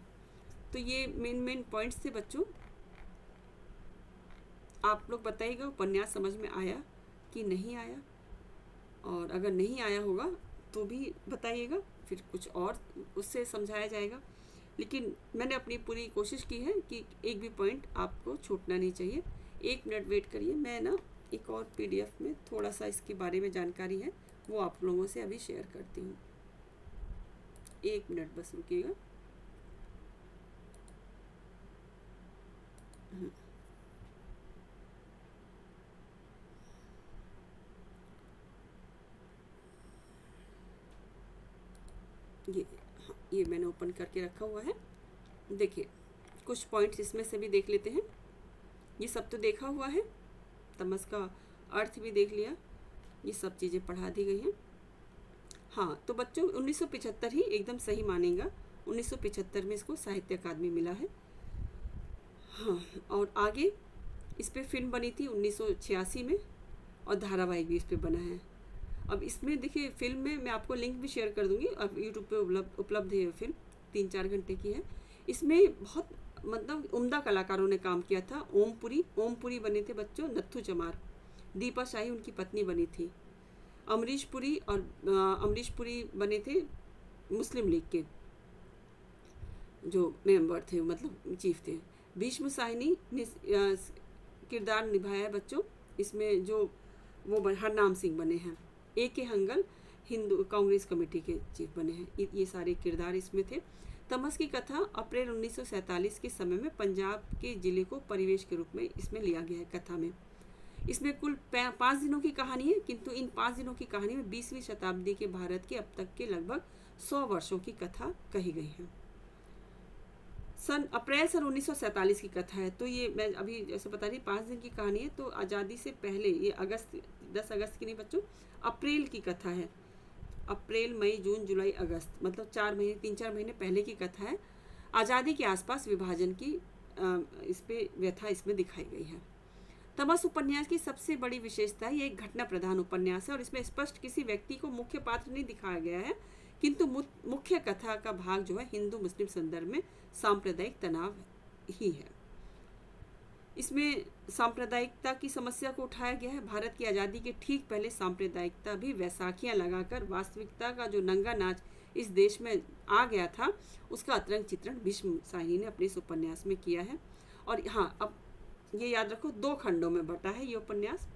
तो ये मेन पॉइंट्स थे बच्चों। आप लोग बताइएगा उपन्यास समझ में आया कि नहीं आया, और अगर नहीं आया होगा तो भी बताइएगा, फिर कुछ और उससे समझाया जाएगा। लेकिन मैंने अपनी पूरी कोशिश की है कि एक भी पॉइंट आपको छूटना नहीं चाहिए। 1 मिनट वेट करिए, मैं ना एक और पीडीएफ में थोड़ा सा इसके बारे में जानकारी है वो आप लोगों से अभी शेयर करती हूँ। 1 मिनट बस रुकिएगा। ये मैंने ओपन करके रखा हुआ है। देखिए कुछ पॉइंट्स इसमें से भी देख लेते हैं। ये सब तो देखा हुआ है, तमस का अर्थ भी देख लिया, ये सब चीज़ें पढ़ा दी गई हैं। हाँ, तो बच्चों 1975 ही एकदम सही मानेगा, 1975 में इसको साहित्य अकादमी मिला है। हाँ, और आगे इस पर फिल्म बनी थी 1986 में, और धारावाहिक भी इस पर बना है। अब इसमें देखिए फिल्म में मैं आपको लिंक भी शेयर कर दूंगी, अब यूट्यूब पे उपलब्ध है। फिल्म 3-4 घंटे की है। इसमें बहुत मतलब उम्दा कलाकारों ने काम किया था। ओमपुरी बने थे बच्चों, नत्थू चमार, दीपा शाही उनकी पत्नी बनी थी, अमरीश पुरी बने थे मुस्लिम लीग के जो मेंबर थे, मतलब चीफ थे। भीष्म साहिनी ने किरदार निभाया है बच्चों इसमें, जो वो हरनाम सिंह बने हैं। A.K. हंगल हिंदू कांग्रेस कमेटी के चीफ बने हैं। ये सारे किरदार इसमें थे। तमस की कथा अप्रैल 1947 के समय में पंजाब के जिले को परिवेश के रूप में इसमें लिया गया है कथा में। इसमें कुल 5 दिनों की कहानी है, किंतु इन 5 दिनों की कहानी में 20वीं शताब्दी के भारत के अब तक के लगभग 100 वर्षों की कथा कही गई है। अप्रैल सन 1947 की कथा है। तो ये मैं अभी जैसे बता रही 5 दिन की कहानी है, तो आज़ादी से पहले, ये 10 अगस्त की नहीं बच्चों, अप्रैल की कथा है। अप्रैल, मई, जून, जुलाई, अगस्त, मतलब 3-4 महीने पहले की कथा है। आज़ादी के आसपास विभाजन की इस पे व्यथा इसमें दिखाई गई है। तमस उपन्यास की सबसे बड़ी विशेषता है ये एक घटना प्रधान उपन्यास है, और इसमें स्पष्ट किसी व्यक्ति को मुख्य पात्र नहीं दिखाया गया है, किंतु मुख्य कथा का भाग जो है हिंदू मुस्लिम संदर्भ में सांप्रदायिक तनाव ही है। इसमें सांप्रदायिकता की समस्या को उठाया गया है। भारत की आज़ादी के ठीक पहले सांप्रदायिकता भी वैसाखियां लगाकर वास्तविकता का जो नंगा नाच इस देश में आ गया था, उसका अतरंग चित्रण भीष्म साहिनी ने अपने इस उपन्यास में किया है। और हाँ, अब ये याद रखो 2 खंडों में बटा है ये उपन्यास।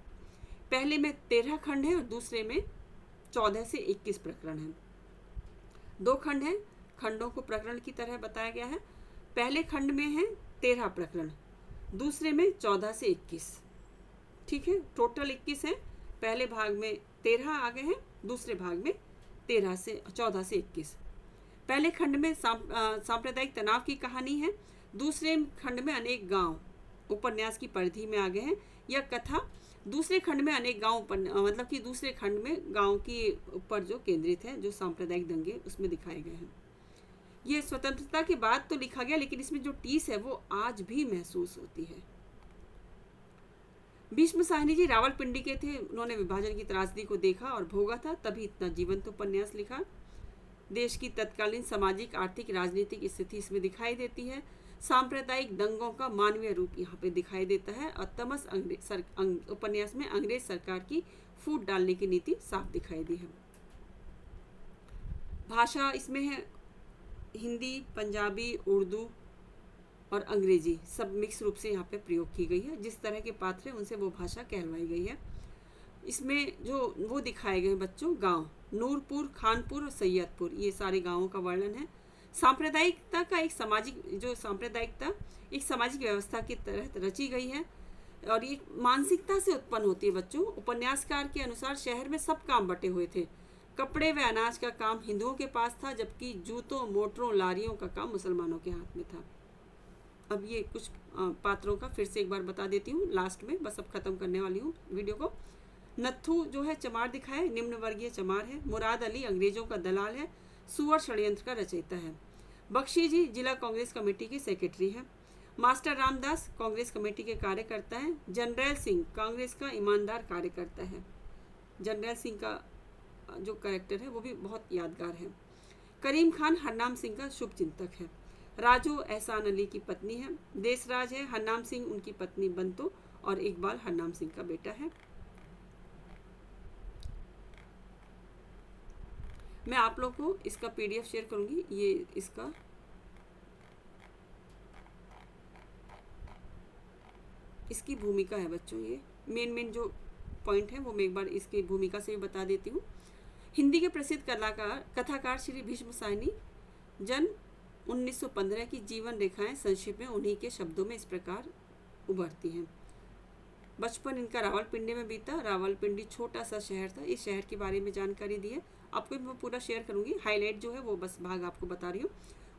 पहले में 13 खंड है और दूसरे में 14 से 21 प्रकरण है। 2 खंड हैं, खंडों को प्रकरण की तरह बताया गया है। पहले खंड में है 13 प्रकरण, दूसरे में 14 से 21। ठीक है, टोटल 21 है। पहले भाग में 13 आ गए हैं दूसरे भाग में 14 से 21। पहले खंड में सांप्रदायिक तनाव की कहानी है। दूसरे खंड में अनेक गांव उपन्यास की परिधि में आ गए हैं। यह कथा दूसरे खंड में अनेक गांव मतलब कि दूसरे खंड में गांव के ऊपर जो केंद्रित है, जो सांप्रदायिक दंगे उसमें दिखाए गए हैं। ये स्वतंत्रता के बाद तो लिखा गया, लेकिन इसमें जो टीस है वो आज भी महसूस होती है। भीष्म साहनी जी रावलपिंडी के थे। उन्होंने विभाजन की त्रासदी को देखा और भोगा था, तभी इतना जीवंत उपन्यास लिखा। देश की तत्कालीन सामाजिक, आर्थिक, राजनीतिक स्थिति इसमें दिखाई देती है। सांप्रदायिक दंगों का मानवीय रूप यहाँ पे दिखाई देता है और तमस उपन्यास में अंग्रेज सरकार की फूट डालने की नीति साफ दिखाई दी है। भाषा इसमें है हिंदी, पंजाबी, उर्दू और अंग्रेजी सब मिक्स रूप से यहाँ पे प्रयोग की गई है। जिस तरह के पात्र हैं उनसे वो भाषा कहलवाई गई है। इसमें जो वो दिखाए गए बच्चों गांव, नूरपुर, खानपुर और सैयदपुर, ये सारे गांवों का वर्णन है। सांप्रदायिकता का एक सांप्रदायिकता एक सामाजिक व्यवस्था के तहत रची गई है और ये मानसिकता से उत्पन्न होती है बच्चों। उपन्यासकार के अनुसार शहर में सब काम बटे हुए थे। कपड़े व अनाज का काम हिंदुओं के पास था, जबकि जूतों, मोटरों, लारियों का काम मुसलमानों के हाथ में था। अब ये कुछ पात्रों का फिर से एक बार बता देती हूँ लास्ट में, बस अब खत्म करने वाली हूँ वीडियो को। नत्थू जो है चमार दिखाए, निम्न वर्गीय चमार है। मुराद अली अंग्रेजों का दलाल है, सुअर षड्यंत्र का रचयिता है। बख्शी जी जिला कांग्रेस कमेटी के सेक्रेटरी हैं। मास्टर रामदास कांग्रेस कमेटी के कार्यकर्ता हैं। जनरल सिंह कांग्रेस का ईमानदार कार्यकर्ता है। जनरल सिंह का जो कैरेक्टर है वो भी बहुत यादगार है। करीम खान हरनाम सिंह का शुभ चिंतक है। राजू एहसान अली की पत्नी है। देसराज है, हरनाम सिंह उनकी पत्नी बंतो और इकबाल हरनाम सिंह का बेटा है। मैं आप लोग को इसका PDF शेयर करूंगी। ये इसका इसकी भूमिका है बच्चों। ये मेन जो पॉइंट है वो मैं एक बार इसकी भूमिका से भी बता देती हूँ। हिंदी के प्रसिद्ध कथाकार श्री भीष्म साहनी जन्म 1915 की जीवन रेखाएं संक्षिप्त में उन्हीं के शब्दों में इस प्रकार उभरती हैं। बचपन इनका रावलपिंडी में बीता। रावलपिंडी छोटा सा शहर था। इस शहर के बारे में जानकारी दी है, आपको मैं पूरा शेयर करूंगी। हाईलाइट जो है वो बस भाग आपको बता रही हूँ।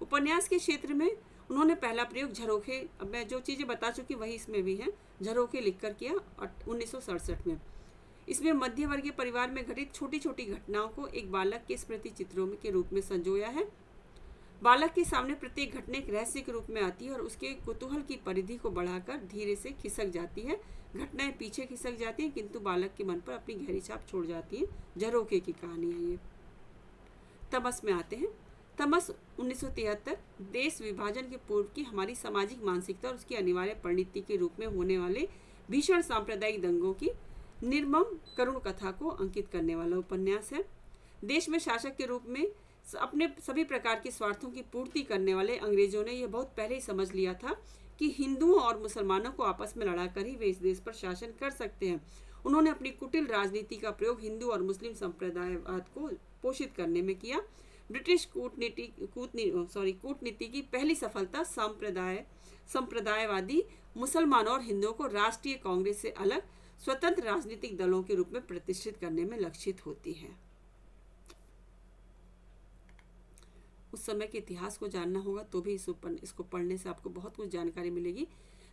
उपन्यास के क्षेत्र में उन्होंने पहला प्रयोग झरोखे, अब मैं जो चीज़ें बता चुकी वही इसमें भी है, झरोखे लिखकर किया 1967 में। इसमें मध्य वर्गीय परिवार में घटित छोटी छोटी घटनाओं को एक बालक के स्मृति चित्रों के रूप में संजोया है। बालक के सामने प्रत्येक घटना एक रहस्य के रूप में आती है और उसके कुतूहल की परिधि को बढ़ाकर धीरे से खिसक जाती है। घटनाएं पीछे खिसक जाती हैं किंतु बालक के मन पर अपनी गहरी छाप छोड़ जाती हैं। झरोखे की कहानी है ये। तमस में आते हैं। तमस 1973 देश विभाजन के पूर्व की हमारी सामाजिक मानसिकता और उसकी अनिवार्य परिणति के रूप में होने वाले भीषण सांप्रदायिक दंगों की निर्मम करुण कथा को अंकित करने वाला उपन्यास है। देश में शासक के रूप में अपने सभी प्रकार के स्वार्थों की पूर्ति करने वाले अंग्रेजों ने यह बहुत पहले ही समझ लिया था कि हिंदुओं और मुसलमानों को आपस में लड़ाकर ही वे इस देश पर शासन कर सकते हैं। उन्होंने अपनी कुटिल राजनीति का प्रयोग हिंदू और मुस्लिम संप्रदायवाद को पोषित करने में किया। ब्रिटिश कूटनीति की पहली सफलता संप्रदायवादी मुसलमानों और हिंदुओं को राष्ट्रीय कांग्रेस से अलग स्वतंत्र राजनीतिक दलों के रूप में प्रतिष्ठित करने में लक्षित होती है। उस समय के इतिहास को जानना होगा तो भी इसको पढ़ने से आपको बहुत कुछ जानकारी मिलेगी।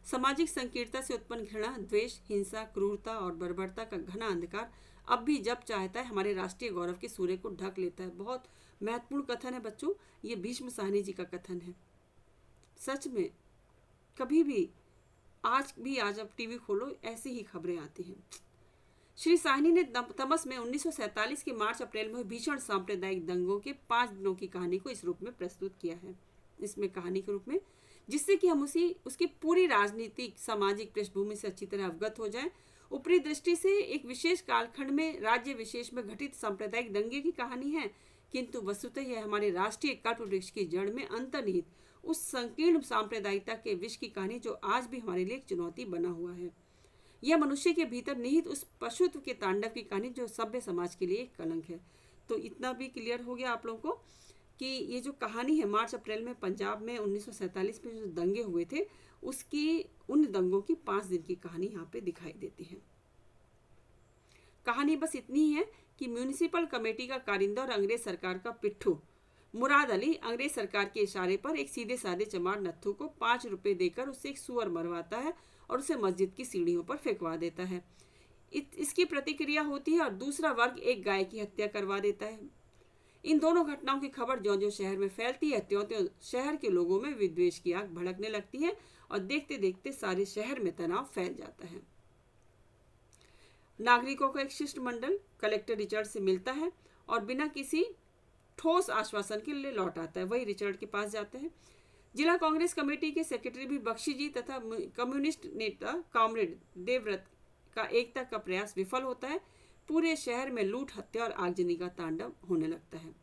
सामाजिक संकीर्णता से उत्पन्न घृणा, द्वेष, हिंसा, क्रूरता और बर्बरता का घना अंधकार अब भी जब चाहता है हमारे राष्ट्रीय गौरव के सूर्य को ढक लेता है। बहुत महत्वपूर्ण कथन है बच्चों, ये भीष्म साहनी जी का कथन है। सच में कभी भी आज अब टीवी खोलो ऐसी ही खबरें आती हैं। श्री साहनी ने तमस में 1947 के मार्च अप्रैल में भीषण सांप्रदायिक दंगों के 5 दिनों की कहानी को इस रूप में प्रस्तुत किया है, इसमें कहानी के रूप में, जिससे कि हम उसकी पूरी राजनीतिक सामाजिक पृष्ठभूमि से अच्छी तरह अवगत हो जाएं। ऊपरी दृष्टि से एक विशेष कालखंड में राज्य विशेष में घटित सांप्रदायिक दंगे की कहानी है, किंतु वस्तुतः यह हमारे राष्ट्रीय कल्पवृक्ष की जड़ में अंतर्निहित उस संकीर्ण सांप्रदायिकता के विष की कहानी जो आज भी हमारे लिए एक चुनौती बना हुआ है। यह मनुष्य के भीतर निहित उस पशुत्व के तांडव की कहानी जो सभ्य समाज के लिए एक कलंक है। तो इतना भी क्लियर हो गया आप लोगों को कि ये जो कहानी है मार्च अप्रैल में पंजाब में 1947 में जो दंगे हुए थे उसकी उन दंगों की 5 दिन की कहानी यहाँ पे दिखाई देती है। कहानी बस इतनी ही है कि म्यूनिसिपल कमेटी का कारिंदा और अंग्रेज सरकार का पिट्ठू मुराद अली अंग्रेज सरकार के इशारे पर एक सीधे साधे चमार नत्थू को 5 रुपए देकर उससे एक सुअर मरवाता है और उसे मस्जिद की सीढ़ियों पर फेंकवा देता है। इसकी प्रतिक्रिया होती है और दूसरा वर्ग एक गाय की हत्या करवा देता है। इन दोनों घटनाओं की खबर ज्यों ज्यों शहर में फैलती है त्यों त्यों शहर के लोगों में विद्वेष की आग भड़कने लगती है और देखते देखते सारे शहर में तनाव फैल जाता है। नागरिकों का एक शिष्टमंडल कलेक्टर रिचर्ड से मिलता है और बिना किसी ठोस आश्वासन के लिए लौट आता है। वही रिचर्ड के पास जाते हैं। जिला कांग्रेस कमेटी के सेक्रेटरी भी बख्शी जी तथा कम्युनिस्ट नेता कॉमरेड देवव्रत का एकता का प्रयास विफल होता है। पूरे शहर में लूट, हत्या और आगजनी का तांडव होने लगता है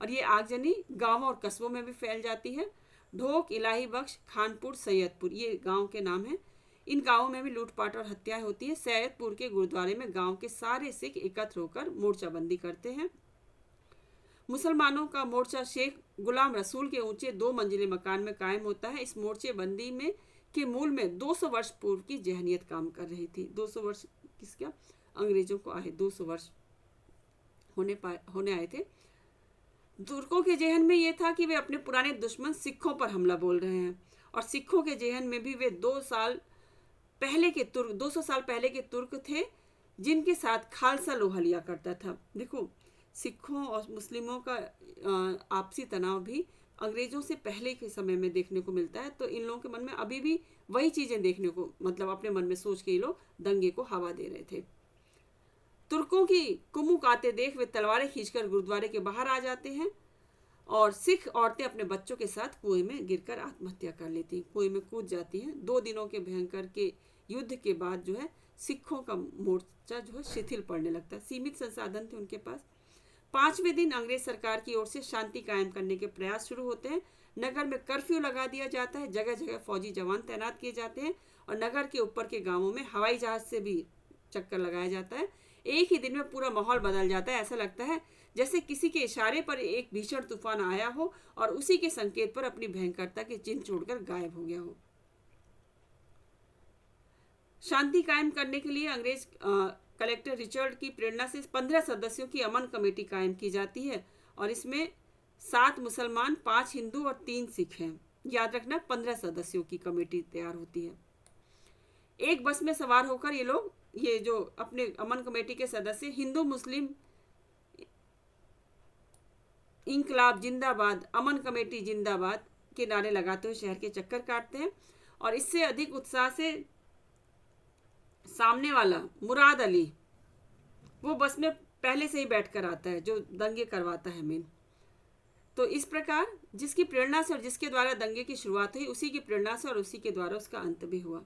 और ये आगजनी गांवों और कस्बों में भी फैल जाती है। ढोक, इलाही बख्श, खानपुर, सैयदपुर ये गांव के नाम हैं। इन गांवों में भी लूटपाट और हत्याएं होती है। सैयदपुर के गुरुद्वारे में गांव के सारे सिख एकत्र होकर मोर्चाबंदी करते हैं। मुसलमानों का मोर्चा शेख गुलाम रसूल के ऊंचे 2 मंजिले मकान में कायम होता है। इस मोर्चेबंदी में के मूल में 200 वर्ष पूर्व की जहनियत काम कर रही थी। 200 वर्ष किसका? अंग्रेजों को आए 200 वर्ष होने आए थे। तुर्कों के जेहन में यह था कि वे अपने पुराने दुश्मन सिखों पर हमला बोल रहे हैं और सिखों के जेहन में भी वे 200 साल पहले के तुर्क थे जिनके साथ खालसा लोहा लिया करता था। देखो, सिखों और मुस्लिमों का आपसी तनाव भी अंग्रेजों से पहले के समय में देखने को मिलता है। तो इन लोगों के मन में अभी भी वही चीजें देखने को, मतलब अपने मन में सोच के ये लोग दंगे को हवा दे रहे थे। तुर्कों की कुमुक आते देख वे तलवारें खींचकर गुरुद्वारे के बाहर आ जाते हैं और सिख औरतें अपने बच्चों के साथ कुएं में गिरकर आत्महत्या कर लेती, कुएं में कूद जाती हैं। 2 दिनों के भयंकर के युद्ध के बाद जो है सिखों का मोर्चा जो है शिथिल पड़ने लगता है। सीमित संसाधन थे उनके पास। 5वें दिन अंग्रेज सरकार की ओर से शांति कायम करने के प्रयास शुरू होते हैं। नगर में कर्फ्यू लगा दिया जाता है। जगह जगह फौजी जवान तैनात किए जाते हैं और नगर के ऊपर के गांवों में हवाई जहाज से भी चक्कर लगाया जाता है। एक ही दिन में पूरा माहौल बदल जाता है। ऐसा लगता है जैसे किसी के इशारे पर एक भीषण तूफान आया हो और उसी के संकेत पर अपनी भयंकरता के चिन्ह छोड़कर गायब हो गया हो। शांति कायम करने के लिए अंग्रेज कलेक्टर रिचर्ड की प्रेरणा से 15 सदस्यों की अमन कमेटी कायम की जाती है और इसमें 7 मुसलमान, 5 हिंदू और 3 सिख हैं। याद रखना, 15 सदस्यों की कमेटी तैयार होती है। एक बस में सवार होकर ये जो अपने अमन कमेटी के सदस्य हिंदू मुस्लिम इंकलाब जिंदाबाद, अमन कमेटी जिंदाबाद के नारे लगाते हुए शहर के चक्कर काटते हैं और इससे अधिक उत्साह से सामने वाला मुराद अली वो बस में पहले से ही बैठकर आता है, जो दंगे करवाता है मेन। तो इस प्रकार जिसकी प्रेरणा से और जिसके द्वारा दंगे की शुरुआत हुई उसी की प्रेरणा से और उसी के द्वारा उसका अंत भी हुआ।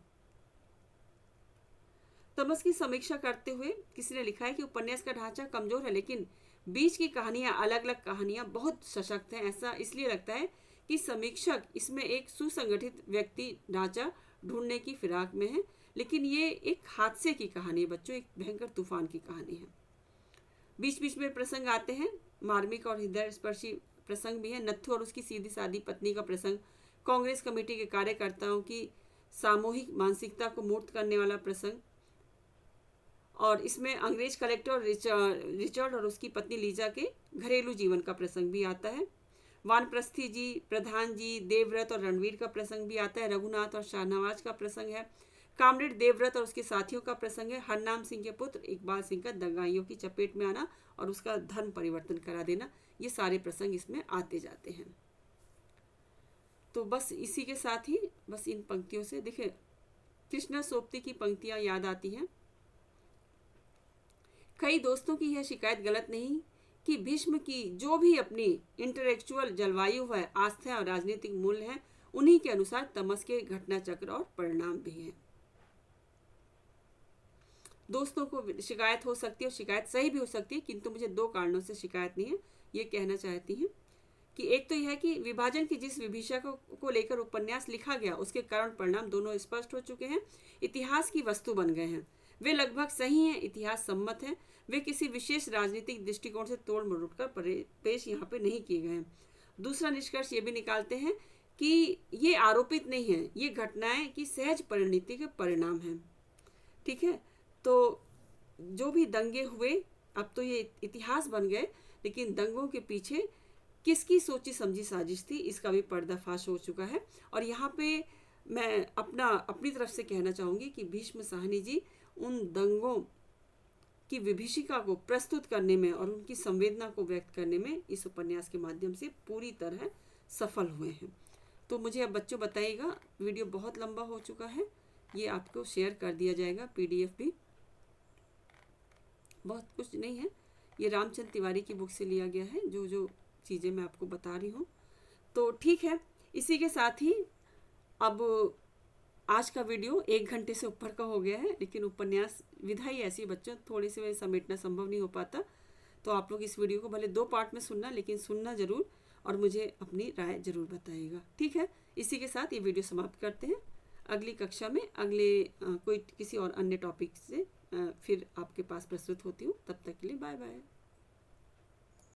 तमस की समीक्षा करते हुए किसी ने लिखा है कि उपन्यास का ढांचा कमजोर है लेकिन बीच की कहानियां, अलग अलग कहानियां बहुत सशक्त हैं। ऐसा इसलिए लगता है कि समीक्षक इसमें एक सुसंगठित व्यक्ति ढांचा ढूंढने की फिराक में है, लेकिन ये एक हादसे की कहानी है बच्चों, एक भयंकर तूफान की कहानी है। बीच बीच में प्रसंग आते हैं, मार्मिक और हृदय स्पर्शी प्रसंग भी है। नत्थू और उसकी सीधी सादी पत्नी का प्रसंग, कांग्रेस कमेटी के कार्यकर्ताओं की सामूहिक मानसिकता को मूर्त करने वाला प्रसंग, और इसमें अंग्रेज कलेक्टर रिचर्ड और उसकी पत्नी लीजा के घरेलू जीवन का प्रसंग भी आता है। वानप्रस्थी जी, प्रधान जी, देवव्रत और रणवीर का प्रसंग भी आता है। रघुनाथ और शाहनवाज का प्रसंग है। कामरेड देवव्रत और उसके साथियों का प्रसंग है। हरनाम सिंह के पुत्र इकबाल सिंह का दंगाइयों की चपेट में आना और उसका धर्म परिवर्तन करा देना, ये सारे प्रसंग इसमें आते जाते हैं। तो बस इसी के साथ ही बस इन पंक्तियों से देखिए कृष्णा सोपती की पंक्तियां याद आती हैं। कई दोस्तों की यह शिकायत गलत नहीं कि भीष्म की जो भी अपनी इंटेलेक्चुअल जलवायु है, आस्था और राजनीतिक मूल्य हैं, उन्हीं के अनुसार तमस के घटना चक्र और परिणाम भी हैं। दोस्तों को शिकायत हो सकती है और शिकायत सही भी हो सकती है, किंतु मुझे 2 कारणों से शिकायत नहीं है। ये कहना चाहती हूँ कि एक तो यह है कि विभाजन की जिस विभीषा को लेकर उपन्यास लिखा गया उसके कारण परिणाम दोनों स्पष्ट हो चुके हैं, इतिहास की वस्तु बन गए हैं, वे लगभग सही हैं, इतिहास सम्मत हैं, वे किसी विशेष राजनीतिक दृष्टिकोण से तोड़ मरोड़ कर पेश यहाँ पे नहीं किए गए हैं। दूसरा निष्कर्ष ये भी निकालते हैं कि ये आरोपित नहीं है, ये घटनाएं की सहज परिणति के परिणाम हैं। ठीक है, तो जो भी दंगे हुए अब तो ये इतिहास बन गए, लेकिन दंगों के पीछे किसकी सोची समझी साजिश थी इसका भी पर्दाफाश हो चुका है। और यहाँ पे मैं अपनी तरफ से कहना चाहूँगी कि भीष्म साहनी जी उन दंगों की विभीषिका को प्रस्तुत करने में और उनकी संवेदना को व्यक्त करने में इस उपन्यास के माध्यम से पूरी तरह सफल हुए हैं। तो मुझे अब बच्चों बताइएगा, वीडियो बहुत लंबा हो चुका है, ये आपको शेयर कर दिया जाएगा, पीडीएफ भी, बहुत कुछ नहीं है, ये रामचंद्र तिवारी की बुक से लिया गया है, जो जो चीज़ें मैं आपको बता रही हूँ। तो ठीक है, इसी के साथ ही अब आज का वीडियो 1 घंटे से ऊपर का हो गया है, लेकिन उपन्यास विधा ही ऐसी बच्चों, थोड़ी सी समेटना संभव नहीं हो पाता। तो आप लोग इस वीडियो को भले 2 पार्ट में सुनना, लेकिन सुनना ज़रूर और मुझे अपनी राय ज़रूर बताइएगा। ठीक है, इसी के साथ ये वीडियो समाप्त करते हैं। अगली कक्षा में अगले कोई किसी और अन्य टॉपिक से फिर आपके पास प्रस्तुत होती हूँ। तब तक के लिए बाय बाय।